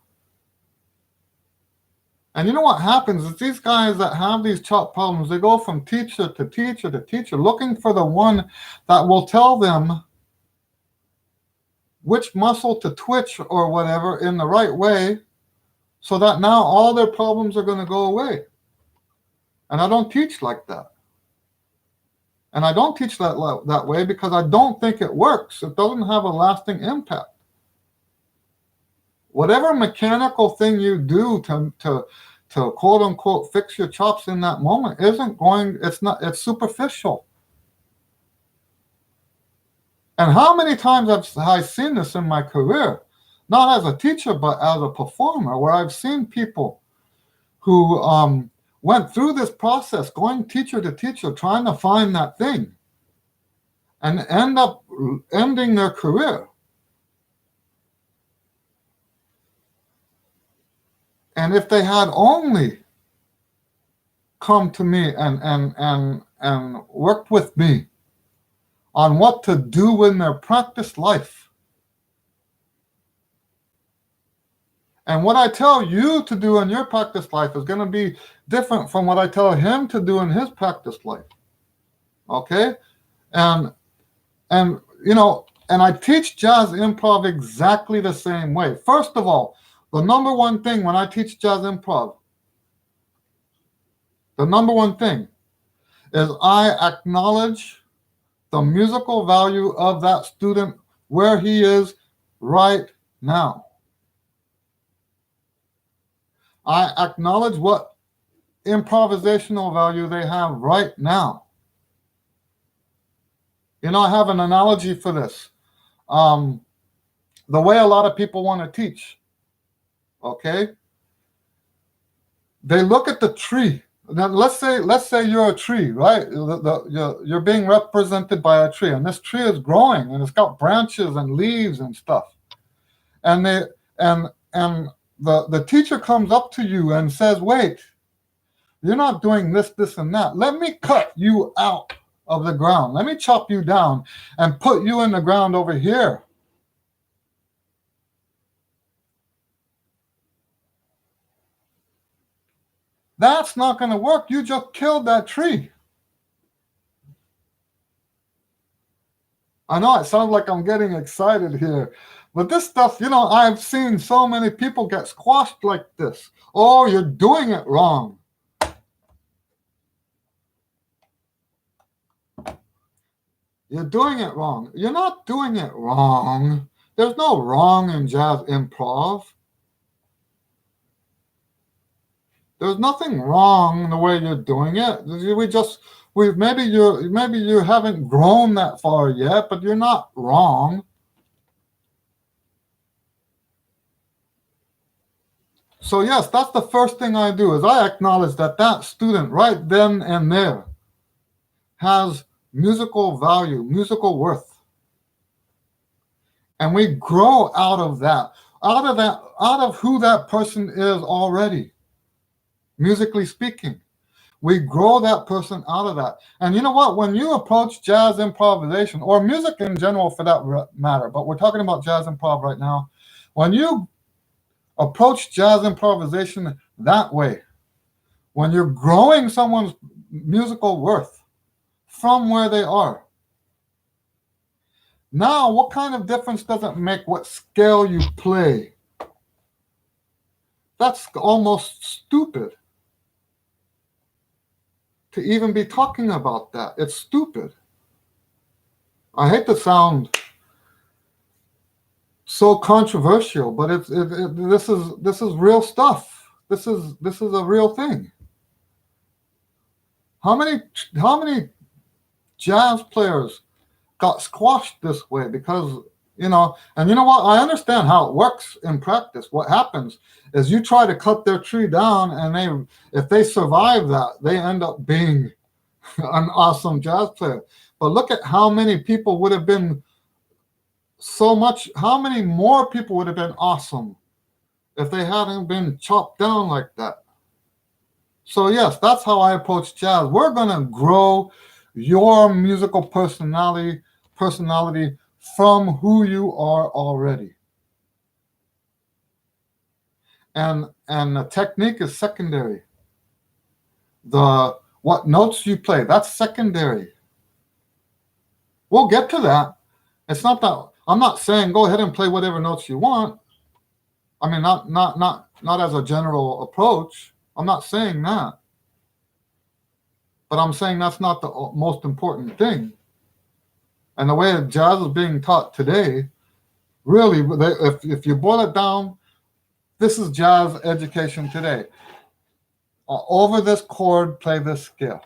And you know what happens is these guys that have these chop problems, they go from teacher to teacher to teacher, looking for the one that will tell them which muscle to twitch or whatever in the right way, so that now all their problems are going to go away. And I don't teach like that. And I don't teach that way because I don't think it works. It doesn't have a lasting impact. Whatever mechanical thing you do to quote unquote fix your chops in that moment it's superficial. And how many times have I seen this in my career, not as a teacher, but as a performer, where I've seen people who went through this process, going teacher to teacher, trying to find that thing, and end up ending their career. And if they had only come to me and worked with me on what to do in their practice life, and what I tell you to do in your practice life is going to be different from what I tell him to do in his practice life. Okay? And I teach jazz improv exactly the same way. First of all, the number one thing when I teach jazz improv, the number one thing is I acknowledge the musical value of that student where he is right now. I acknowledge what improvisational value they have right now. I have an analogy for this. The way a lot of people want to teach, okay? They look at the tree. Now, let's say you're a tree, right? You're being represented by a tree, and this tree is growing, and it's got branches and leaves and stuff. And the teacher comes up to you and says, "Wait, you're not doing this, this, and that. Let me cut you out of the ground. Let me chop you down and put you in the ground over here." That's not going to work. You just killed that tree. I know it sounds like I'm getting excited here, but this stuff, I've seen so many people get squashed like this. "Oh, you're doing it wrong." You're doing it wrong. You're not doing it wrong. There's no wrong in jazz improv. There's nothing wrong in the way you're doing it. Maybe you haven't grown that far yet, but you're not wrong. So yes, that's the first thing I do, is I acknowledge that student right then and there has musical value, musical worth. And we grow out of who that person is already, musically speaking. We grow that person out of that. And you know what? When you approach jazz improvisation, or music in general for that matter, but we're talking about jazz improv right now, when you approach jazz improvisation that way, when you're growing someone's musical worth from where they are, now what kind of difference does it make what scale you play? That's almost stupid to even be talking about that. It's stupid. I hate to sound so controversial, but this is real stuff. This is a real thing. How many jazz players got squashed this way because, and you know what? I understand how it works in practice. What happens is you try to cut their tree down, and if they survive that, they end up being an awesome jazz player. But look at how many people would have been how many more people would have been awesome if they hadn't been chopped down like that. So yes, that's how I approach jazz. We're going to grow your musical personality from who you are already. And the technique is secondary. What notes you play, that's secondary. We'll get to that. It's not that I'm not saying go ahead and play whatever notes you want. I mean, not as a general approach. I'm not saying that. But I'm saying that's not the most important thing. And the way that jazz is being taught today, really, if you boil it down, this is jazz education today. Over this chord, play this scale.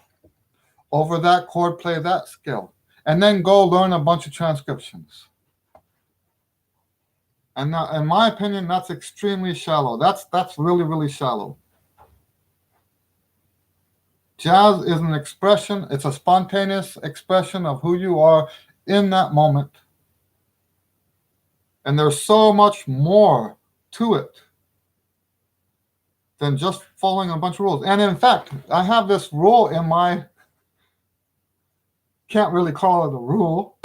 Over that chord, play that scale. And then go learn a bunch of transcriptions. And now, in my opinion, that's extremely shallow. That's really, really shallow. Jazz is an expression, it's a spontaneous expression of who you are in that moment. And there's so much more to it than just following a bunch of rules. And in fact, I have this rule in my, can't really call it a rule.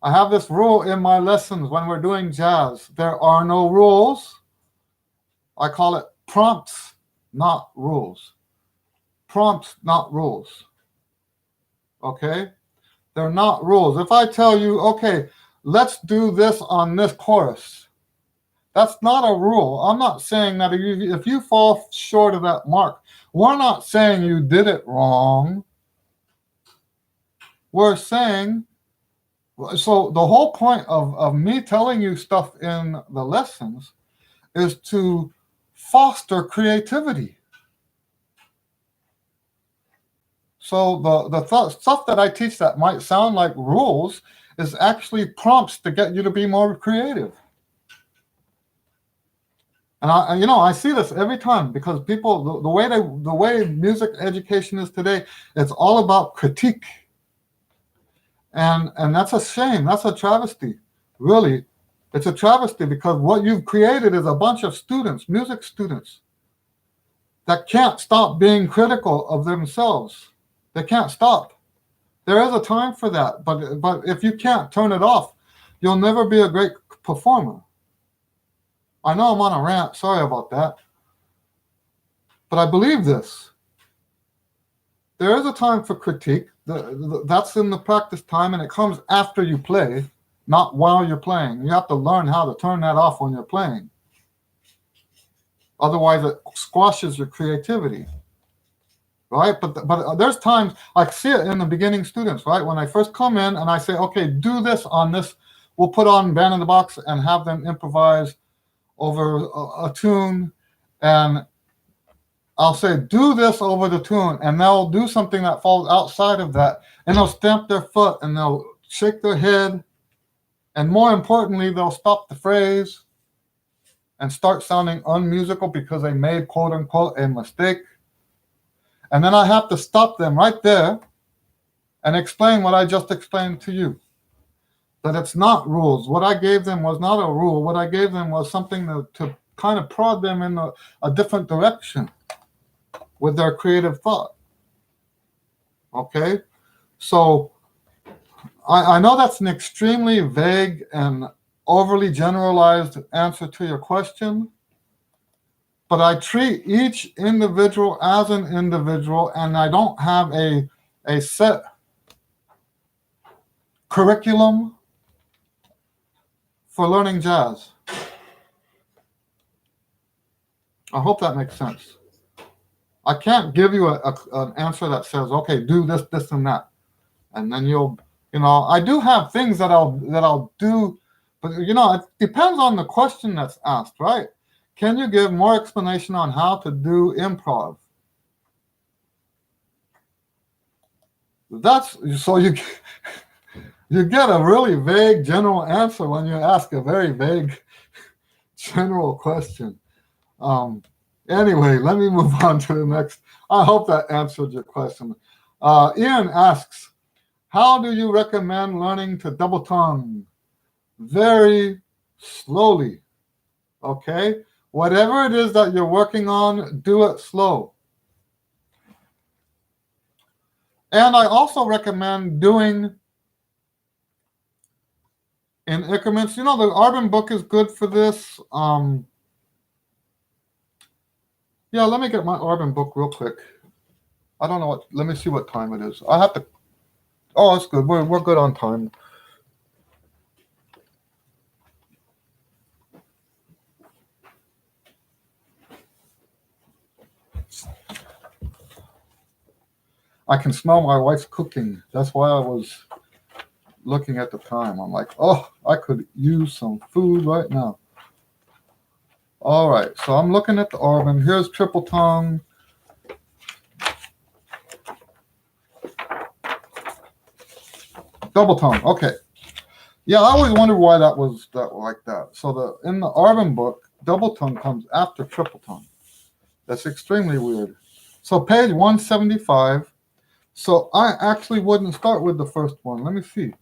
I have this rule in my lessons when we're doing jazz. There are no rules. I call it prompts, not rules. Prompts, not rules. Okay? They're not rules. If I tell you, okay, let's do this on this chorus, that's not a rule. I'm not saying that if you fall short of that mark, we're not saying you did it wrong. We're saying, so the whole point of me telling you stuff in the lessons is to foster creativity. So the stuff that I teach that might sound like rules is actually prompts to get you to be more creative. And I see this every time because people, the way music education is today, it's all about critique. And that's a shame. That's a travesty. Really, it's a travesty because what you've created is a bunch of students, music students, that can't stop being critical of themselves. They can't stop. There is a time for that, but if you can't turn it off, you'll never be a great performer. I know I'm on a rant. Sorry about that. But I believe this. There is a time for critique. That's in the practice time, and it comes after you play, not while you're playing. You have to learn how to turn that off when you're playing. Otherwise, it squashes your creativity. Right? But there's times, I see it in the beginning students, right? When I first come in and I say, okay, do this on this, we'll put on Band in the Box and have them improvise over a tune, and I'll say, do this over the tune, and they'll do something that falls outside of that, and they'll stamp their foot, and they'll shake their head, and more importantly, they'll stop the phrase and start sounding unmusical because they made, quote unquote, a mistake. And then I have to stop them right there and explain what I just explained to you. That it's not rules. What I gave them was not a rule. What I gave them was something to kind of prod them in a different direction with their creative thought. Okay? So I know that's an extremely vague and overly generalized answer to your question, but I treat each individual as an individual, and I don't have a set curriculum for learning jazz. I hope that makes sense. I can't give you an answer that says, okay, do this, this, and that, and then I do have things that I'll do, but it depends on the question that's asked, right? Can you give more explanation on how to do improv? That's so you get a really vague general answer when you ask a very vague general question. Anyway, let me move on to the next. I hope that answered your question. Ian asks, how do you recommend learning to double tongue? Very slowly, okay? Whatever it is that you're working on, do it slow. And I also recommend doing in increments. The Arbin book is good for this. Yeah, let me get my Arbin book real quick. I don't know let me see what time it is. I have to, oh, it's good. We're good on time. I can smell my wife's cooking. That's why I was looking at the time. I'm like, oh, I could use some food right now. All right, so I'm looking at the organ. Here's triple tongue. Double tongue. Okay. Yeah, I always wondered why that was like that. So in the Arvin book, double tongue comes after triple tongue. That's extremely weird. So page 175. So I actually wouldn't start with the first one. Let me see.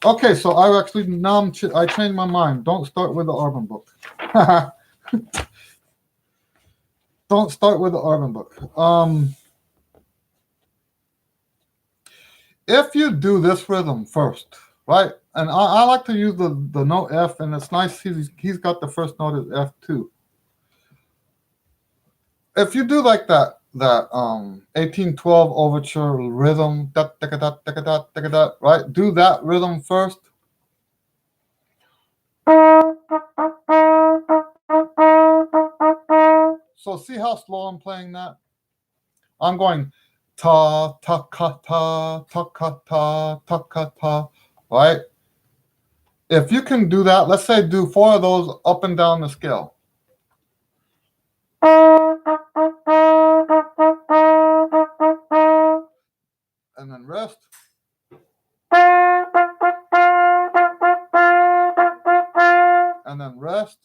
Okay, so I actually now I changed my mind. Don't start with the Arvin book. Don't start with the Arvin book. If you do this rhythm first, right? And I like to use the note F, and it's nice he's got the first note as F too. If you do like that 1812 overture rhythm, right? Do that rhythm first. So see how slow I'm playing that? I'm going ta ta ka ta ta ka ta ta ka ta, right? If you can do that, let's say do 4 of those up and down the scale. And then rest. And then rest.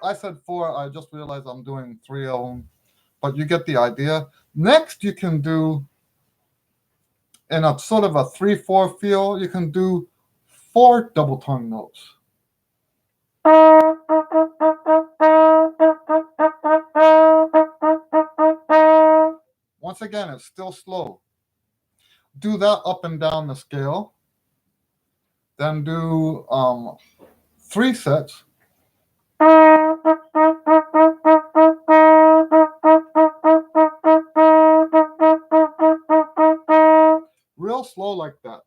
I said 4, I just realized I'm doing 3 of them, but you get the idea. Next, you can do, in a sort of a 3-4 feel, you can do 4 double tongue notes. Once again, it's still slow. Do that up and down the scale. Then do 3 sets. Real slow like that.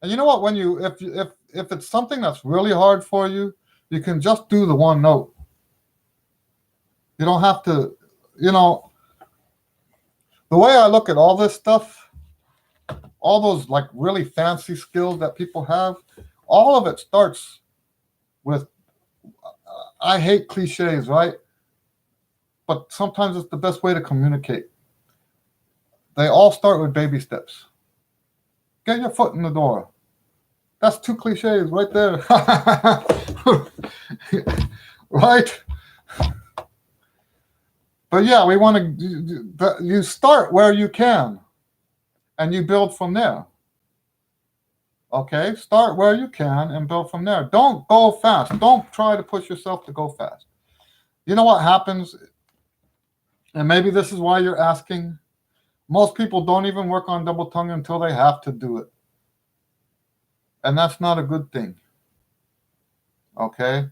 And you know what? When you if it's something that's really hard for you, you can just do the one note. You don't have to, the way I look at all this stuff, all those like really fancy skills that people have, all of it starts with, I hate cliches, right? But sometimes it's the best way to communicate. They all start with baby steps. Get your foot in the door. That's 2 cliches right there. Right? But yeah, we want to, you start where you can and you build from there. Okay? Start where you can and build from there. Don't go fast. Don't try to push yourself to go fast. You know what happens? And maybe this is why you're asking. Most people don't even work on double tongue until they have to do it. And that's not a good thing. Okay?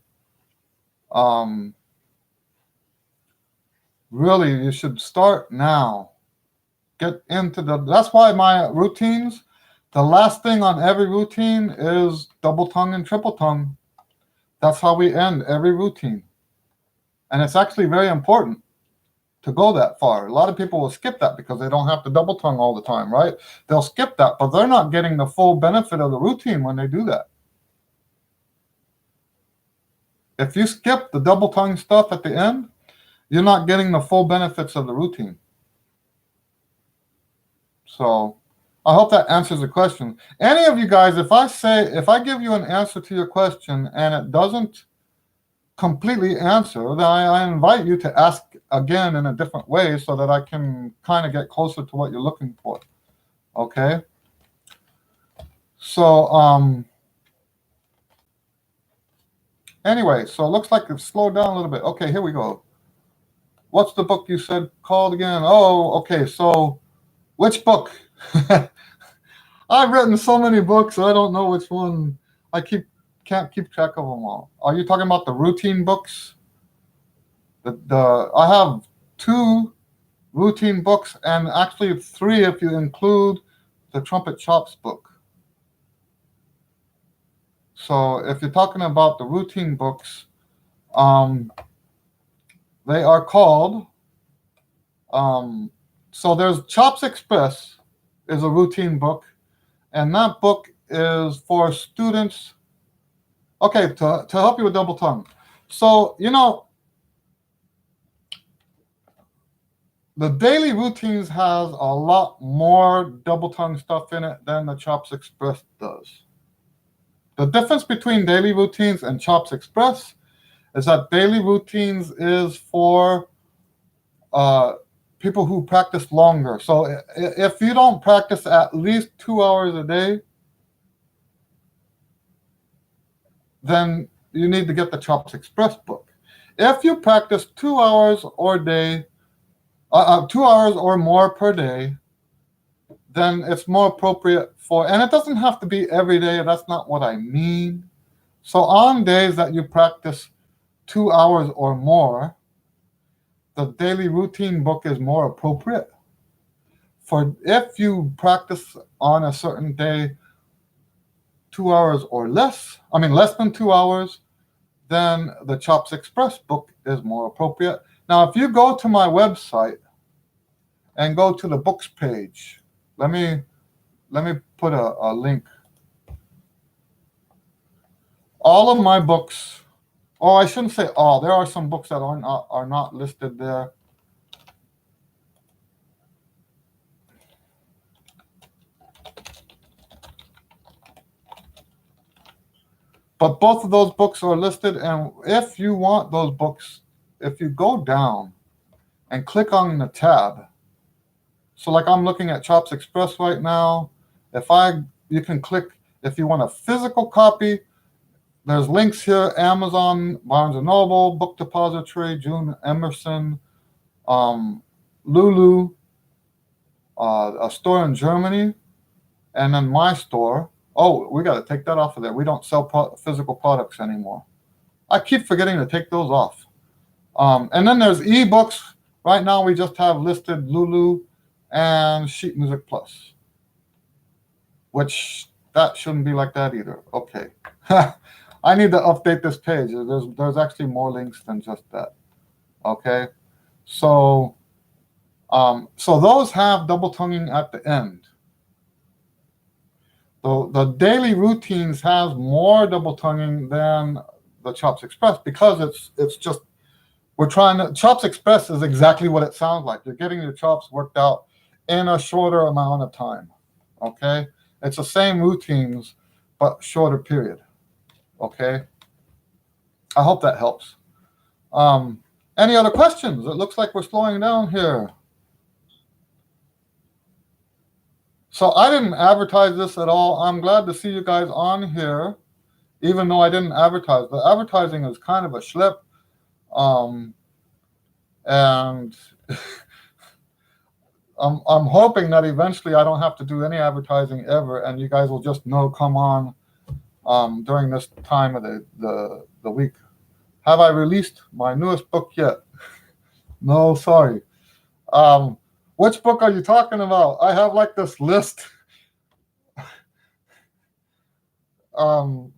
Really, you should start now. Get into that's why my routines, the last thing on every routine is double tongue and triple tongue. That's how we end every routine. And it's actually very important to go that far. A lot of people will skip that because they don't have to double tongue all the time, right? They'll skip that, but they're not getting the full benefit of the routine when they do that. If you skip the double tongue stuff at the end, you're not getting the full benefits of the routine. So I hope that answers the question. Any of you guys, if I give you an answer to your question and it doesn't completely answer, then I invite you to ask again in a different way so that I can kind of get closer to what you're looking for. Okay? So anyway, so it looks like it's slowed down a little bit. Okay, here we go. What's the book you said called again? Oh, okay, so which book? I've written so many books, I don't know which one. I can't keep track of them all. Are you talking about the routine books? I have 2 routine books, and actually 3 if you include the Trumpet Chops book. So if you're talking about the routine books, They are called, so there's Chops Express is a routine book, and that book is for students, okay, to help you with double tongue. So, the daily routines has a lot more double tongue stuff in it than the Chops Express does. The difference between daily routines and Chops Express is that daily routines is for people who practice longer. So if you don't practice at least 2 hours a day, then you need to get the Chops Express book. If you practice 2 hours or day, 2 hours or more per day, then it's more appropriate for, and it doesn't have to be every day. That's not what I mean. So on days that you practice 2 hours or more, the daily routine book is more appropriate. For if you practice on a certain day 2 hours or less, less than 2 hours, then the Chops Express book is more appropriate. Now, if you go to my website and go to the books page, let me put a link. All of my books, I shouldn't say all. There are some books that are not listed there. But both of those books are listed, and if you want those books, if you go down and click on the tab, so like I'm looking at Chops Express right now, you can click, if you want a physical copy, there's links here: Amazon, Barnes & Noble, Book Depository, June Emerson, Lulu, a store in Germany, and then my store. Oh, we got to take that off of there. We don't sell physical products anymore. I keep forgetting to take those off. And then there's ebooks. Right now we just have listed Lulu and Sheet Music Plus, which that shouldn't be like that either. Okay. I need to update this page. There's actually more links than just that. Okay. So those have double tonguing at the end. The daily routines has more double tonguing than the Chops Express, because it's just, Chops Express is exactly what it sounds like. You're getting your chops worked out in a shorter amount of time. Okay? It's the same routines, but shorter period. Okay? I hope that helps. Any other questions? It looks like we're slowing down here. So I didn't advertise this at all. I'm glad to see you guys on here, even though I didn't advertise. The advertising is kind of a schlep. And I'm hoping that eventually I don't have to do any advertising ever, and you guys will just know, come on during this time of the week. Have I released my newest book yet? No, sorry. Which book are you talking about? I have like this list. Let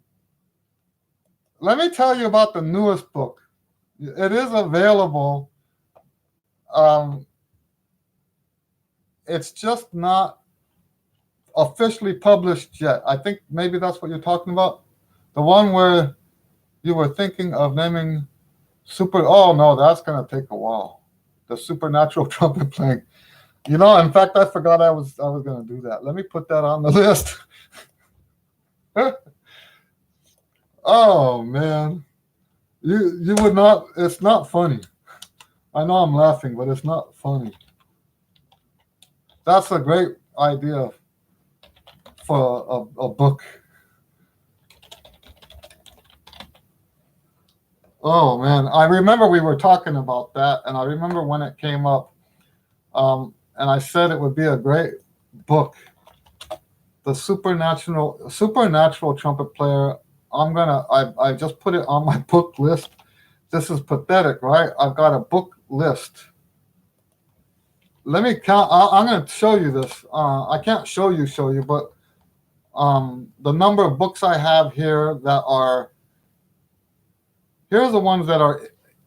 me tell you about the newest book. It is available. It's just not officially published yet. I think maybe that's what you're talking about. The one where you were thinking of naming oh no, that's gonna take a while. The supernatural trumpet playing. In fact, I forgot I was gonna do that. Let me put that on the list. Oh man. You would not, it's not funny. I know I'm laughing, but it's not funny. That's a great idea for a book. Oh man, I remember we were talking about that, and I remember when it came up, and I said it would be a great book. The supernatural trumpet player. I just put it on my book list. This is pathetic, right? I've got a book list. Let me count. I'm going to show you this. I can't show you, but the number of books I have here that are Here's the ones that are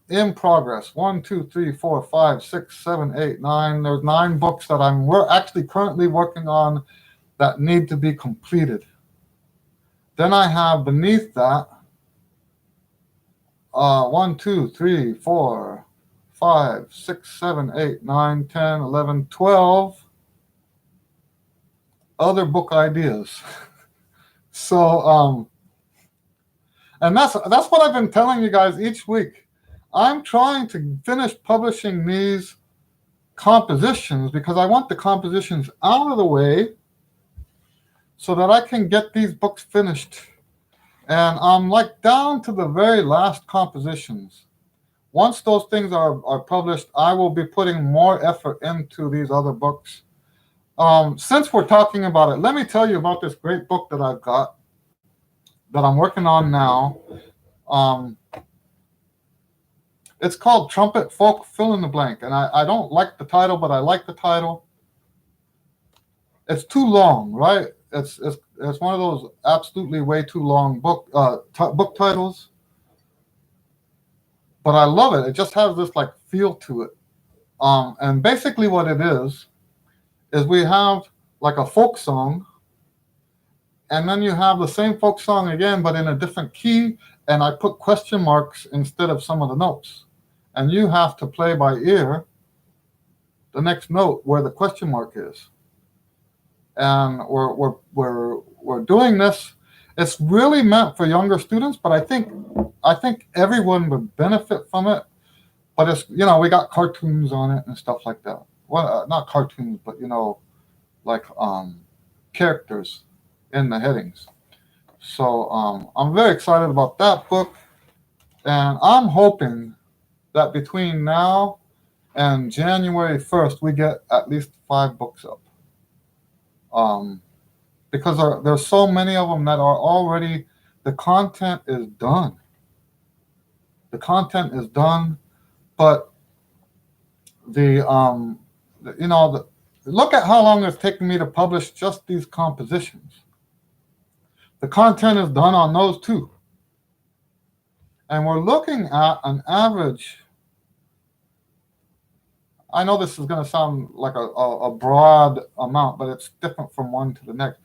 in progress. 1, 2, 3, 4, 5, 6, 7, 8, 9. There's 9 books that we're actually currently working on that need to be completed. Then I have beneath that 1, 2, 3, 4, 5, 6, 7, 8, 9, 10, 11, 12 other book ideas. So, and that's what I've been telling you guys each week. I'm trying to finish publishing these compositions because I want the compositions out of the way so that I can get these books finished. And I'm like down to the very last compositions. Once those things are published, I will be putting more effort into these other books. Since we're talking about it, let me tell you about this great book that I've got that I'm working on now. It's called Trumpet Folk Fill in the Blank, and I don't like the title, but I like the title. It's too long, right? It's one of those absolutely way too long book titles, but I love it. It just has this like feel to it. And basically what it is we have like a folk song, and then you have the same folk song again, but in a different key, and I put question marks instead of some of the notes. And you have to play by ear the next note where the question mark is. And we're doing this. It's really meant for younger students, but I think everyone would benefit from it. But it's, we got cartoons on it and stuff like that. Well, not cartoons, but like characters in the headings. So I'm very excited about that book, and I'm hoping that between now and January 1st we get at least 5 books up. Because there's so many of them that are already, the content is done. The content is done, but look at how long it's taken me to publish just these compositions. The content is done on those too. And we're looking at an average. I know this is going to sound like a broad amount, but it's different from one to the next.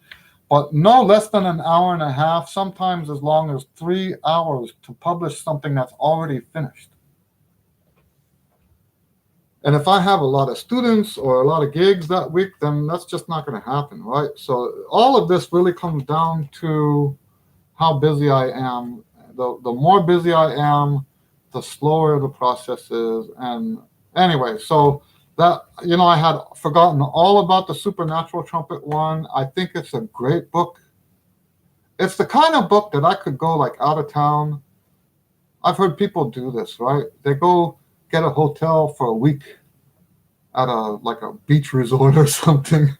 But no less than an hour and a half, sometimes as long as 3 hours to publish something that's already finished. And if I have a lot of students or a lot of gigs that week, then that's just not going to happen, right? So all of this really comes down to how busy I am. The more busy I am, the slower the process is. And anyway, so that, I had forgotten all about the Supernatural Trumpet one. I think it's a great book. It's the kind of book that I could go like out of town. I've heard people do this, right? They go get a hotel for a week at a beach resort or something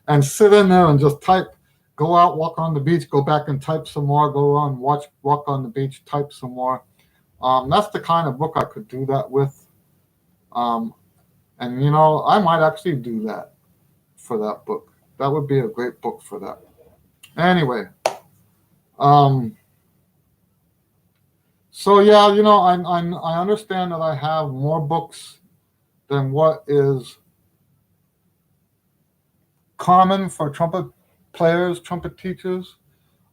and sit in there and just type, go out, walk on the beach, go back and type some more, go on, walk on the beach, type some more. That's the kind of book I could do that with. And, I might actually do that for that book. That would be a great book for that. Anyway. So yeah, I understand that I have more books than what is common for trumpet players, trumpet teachers.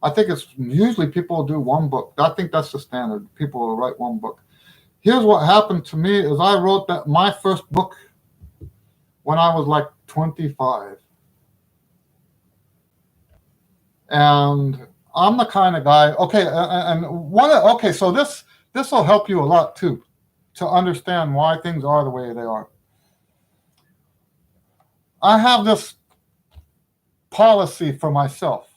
I think it's usually people do 1 book. I think that's the standard. People will write 1 book. Here's what happened to me is I wrote my first book when I was like 25. And I'm the kind of guy, so this will help you a lot too, to understand why things are the way they are. I have this policy for myself.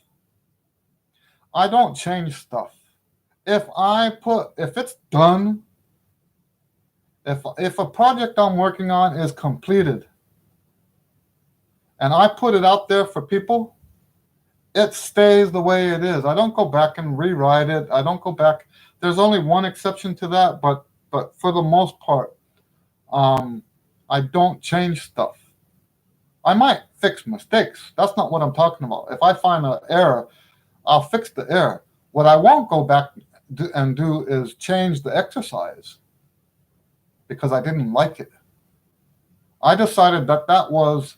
I don't change stuff. If it's done, if a project I'm working on is completed and I put it out there for people, it stays the way it is. I don't go back and rewrite it. I don't go back. There's only one exception to that, but for the most part, I don't change stuff. I might fix mistakes. That's not what I'm talking about. If I find an error, I'll fix the error. What I won't go back do is change the exercise because I didn't like it. I decided that that was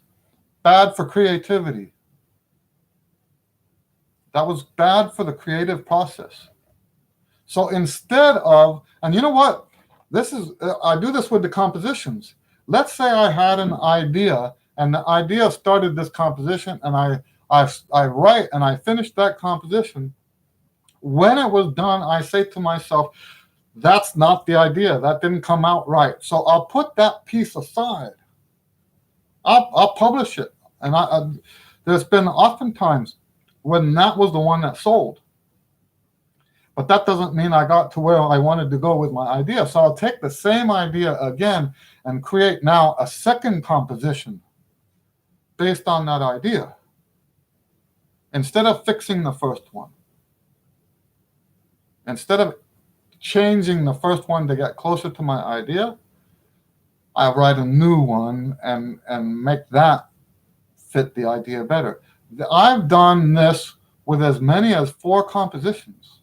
bad for creativity. That was bad for the creative process. So instead of, and you know what? This is, I do this with the compositions. Let's say I had an idea and the idea started this composition and I write and I finish that composition. When it was done, I say to myself, that's not the idea. That didn't come out right. So I'll put that piece aside. I'll publish it. And there's been oftentimes when that was the one that sold. But that doesn't mean I got to where I wanted to go with my idea. So I'll take the same idea again and create now a second composition based on that idea instead of fixing the first one. Instead of changing the first one to get closer to my idea, I write a new one and make that fit the idea better. I've done this with as many as 4 compositions.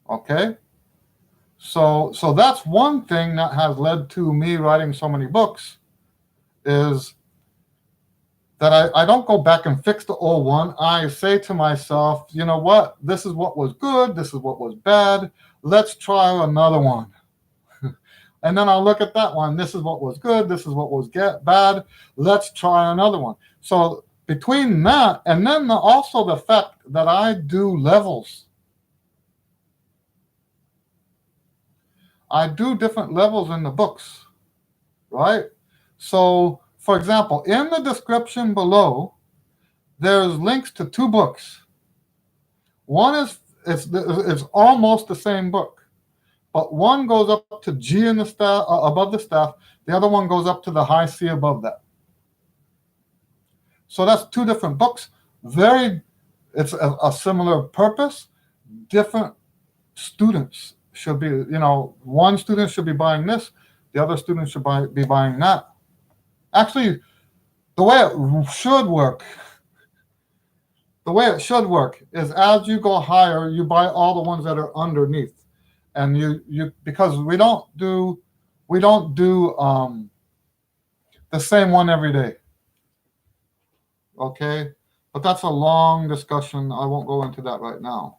Okay? So that's one thing that has led to me writing so many books is that I don't go back and fix the old one. I say to myself, you know what? This is what was good. This is what was bad. Let's try another one. And then I'll look at that one. This is what was good. This is what was bad. Let's try another one. So between that and then also the fact that I do levels. I do different levels in the books, right? So, for example, in the description below, there's links to 2 books. One is it's almost the same book, but one goes up to G in the staff above the staff. The other one goes up to the high C above that. So that's 2 different books. It's a similar purpose. Different students should be, one student should be buying this, the other student should be buying that. Actually, the way it should work is as you go higher, you buy all the ones that are underneath, and you because we don't do the same one every day. Okay, but that's a long discussion. I won't go into that right now.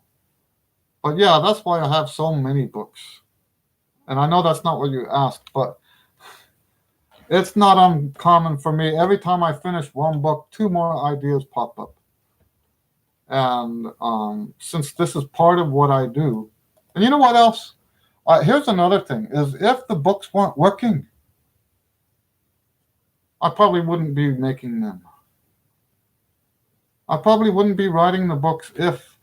But yeah, that's why I have so many books. And I know that's not what you asked, but it's not uncommon for me. Every time I finish one book, 2 more ideas pop up. And since this is part of what I do, and you know what else? Here's another thing, is if the books weren't working, I probably wouldn't be making them. I probably wouldn't be writing the books if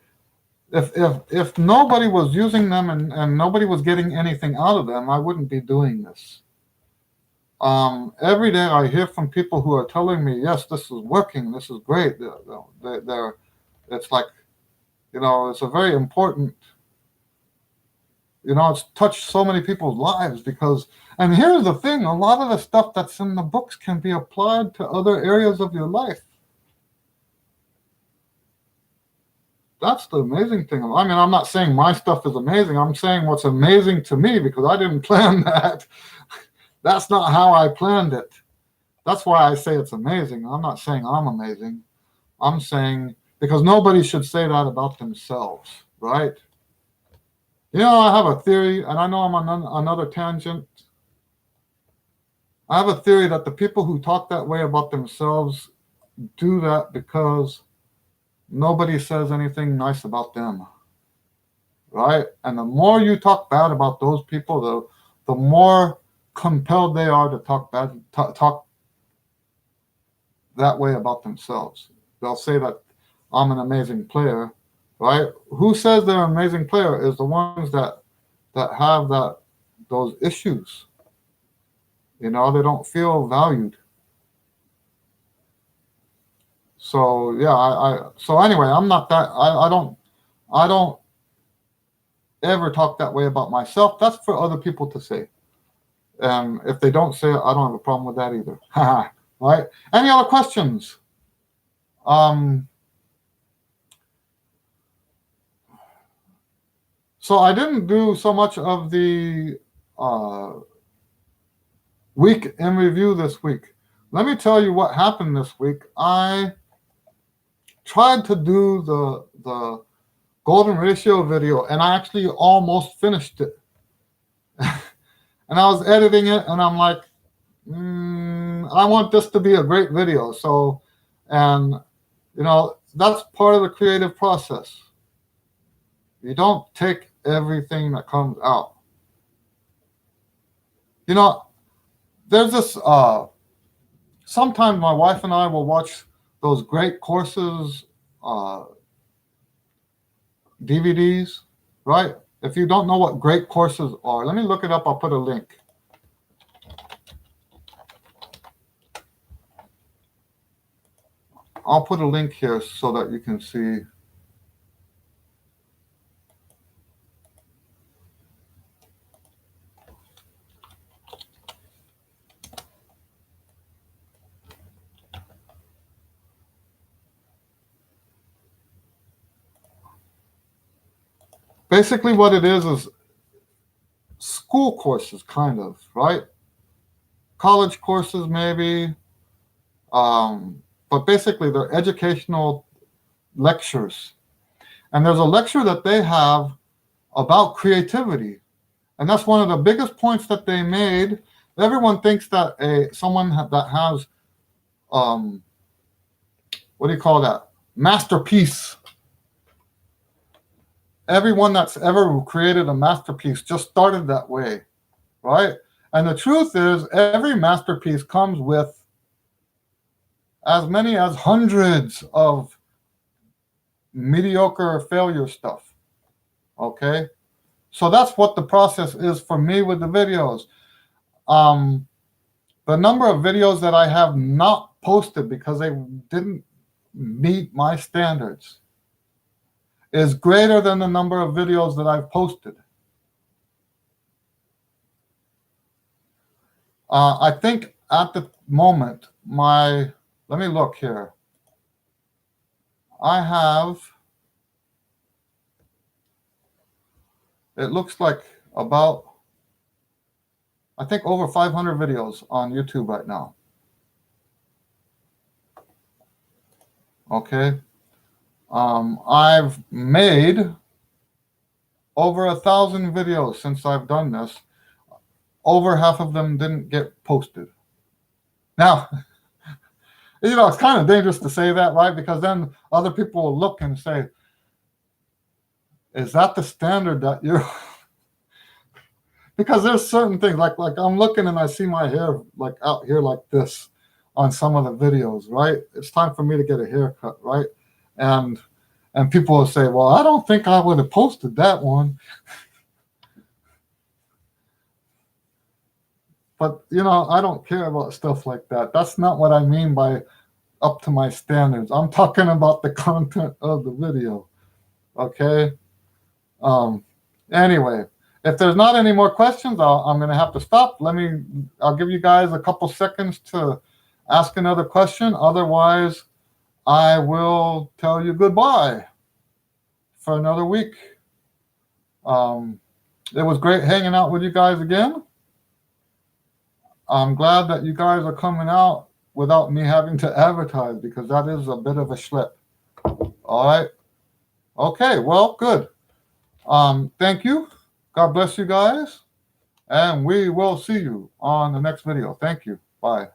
nobody was using them and nobody was getting anything out of them. I wouldn't be doing this. Every day I hear from people who are telling me, yes, this is working, this is great. It's like, it's a very important, it's touched so many people's lives and here's the thing, a lot of the stuff that's in the books can be applied to other areas of your life. That's the amazing thing. I mean, I'm not saying my stuff is amazing. I'm saying what's amazing to me because I didn't plan that. That's not how I planned it. That's why I say it's amazing. I'm not saying I'm amazing. I'm saying because nobody should say that about themselves, right? I have a theory, and I know I'm on another tangent. I have a theory that the people who talk that way about themselves do that because nobody says anything nice about them, right? And the more you talk bad about those people, the more compelled they are to talk that way about themselves. They'll say that I'm an amazing player, right? Who says they're an amazing player is the ones that have those issues. They don't feel valued. So yeah, so anyway, I'm not that. I don't ever talk that way about myself. That's for other people to say. And if they don't say it, I don't have a problem with that either. Right? Any other questions? So I didn't do so much of the week in review this week. Let me tell you what happened this week. I tried to do the golden ratio video, and I actually almost finished it. And I was editing it, and I'm like, I want this to be a great video. So, and that's part of the creative process. You don't take everything that comes out. There's this. Sometimes my wife and I will watch those great courses DVDs, right? If you don't know what great courses are, let me look it up. I'll put a link. I'll put a link here so that you can see. Basically, what it is school courses, kind of, right? College courses, maybe. But basically, they're educational lectures. And there's a lecture that they have about creativity. And that's one of the biggest points that they made. Everyone thinks that someone that has, what do you call that? Masterpiece. Everyone that's ever created a masterpiece just started that way, right? And the truth is, every masterpiece comes with as many as hundreds of mediocre failure stuff, okay? So that's what the process is for me with the videos. The number of videos that I have not posted because they didn't meet my standards is greater than the number of videos that I've posted. I think at the moment, let me look here. I have, it looks like about, I think over 500 videos on YouTube right now. Okay. I've made over 1,000 videos since I've done this. Over half of them didn't get posted. Now, it's kind of dangerous to say that, right? Because then other people will look and say, is that the standard that you're... Because there's certain things, like I'm looking and I see my hair like out here like this on some of the videos, right? It's time for me to get a haircut, right? And people will say, well, I don't think I would have posted that one. But, I don't care about stuff like that. That's not what I mean by up to my standards. I'm talking about the content of the video, okay? Anyway, if there's not any more questions, I'm going to have to stop. I'll give you guys a couple seconds to ask another question. Otherwise, I will tell you goodbye for another week. It was great hanging out with you guys again. I'm glad that you guys are coming out without me having to advertise, because that is a bit of a schlep. All right. Okay, well, good. Thank you. God bless you guys. And we will see you on the next video. Thank you. Bye.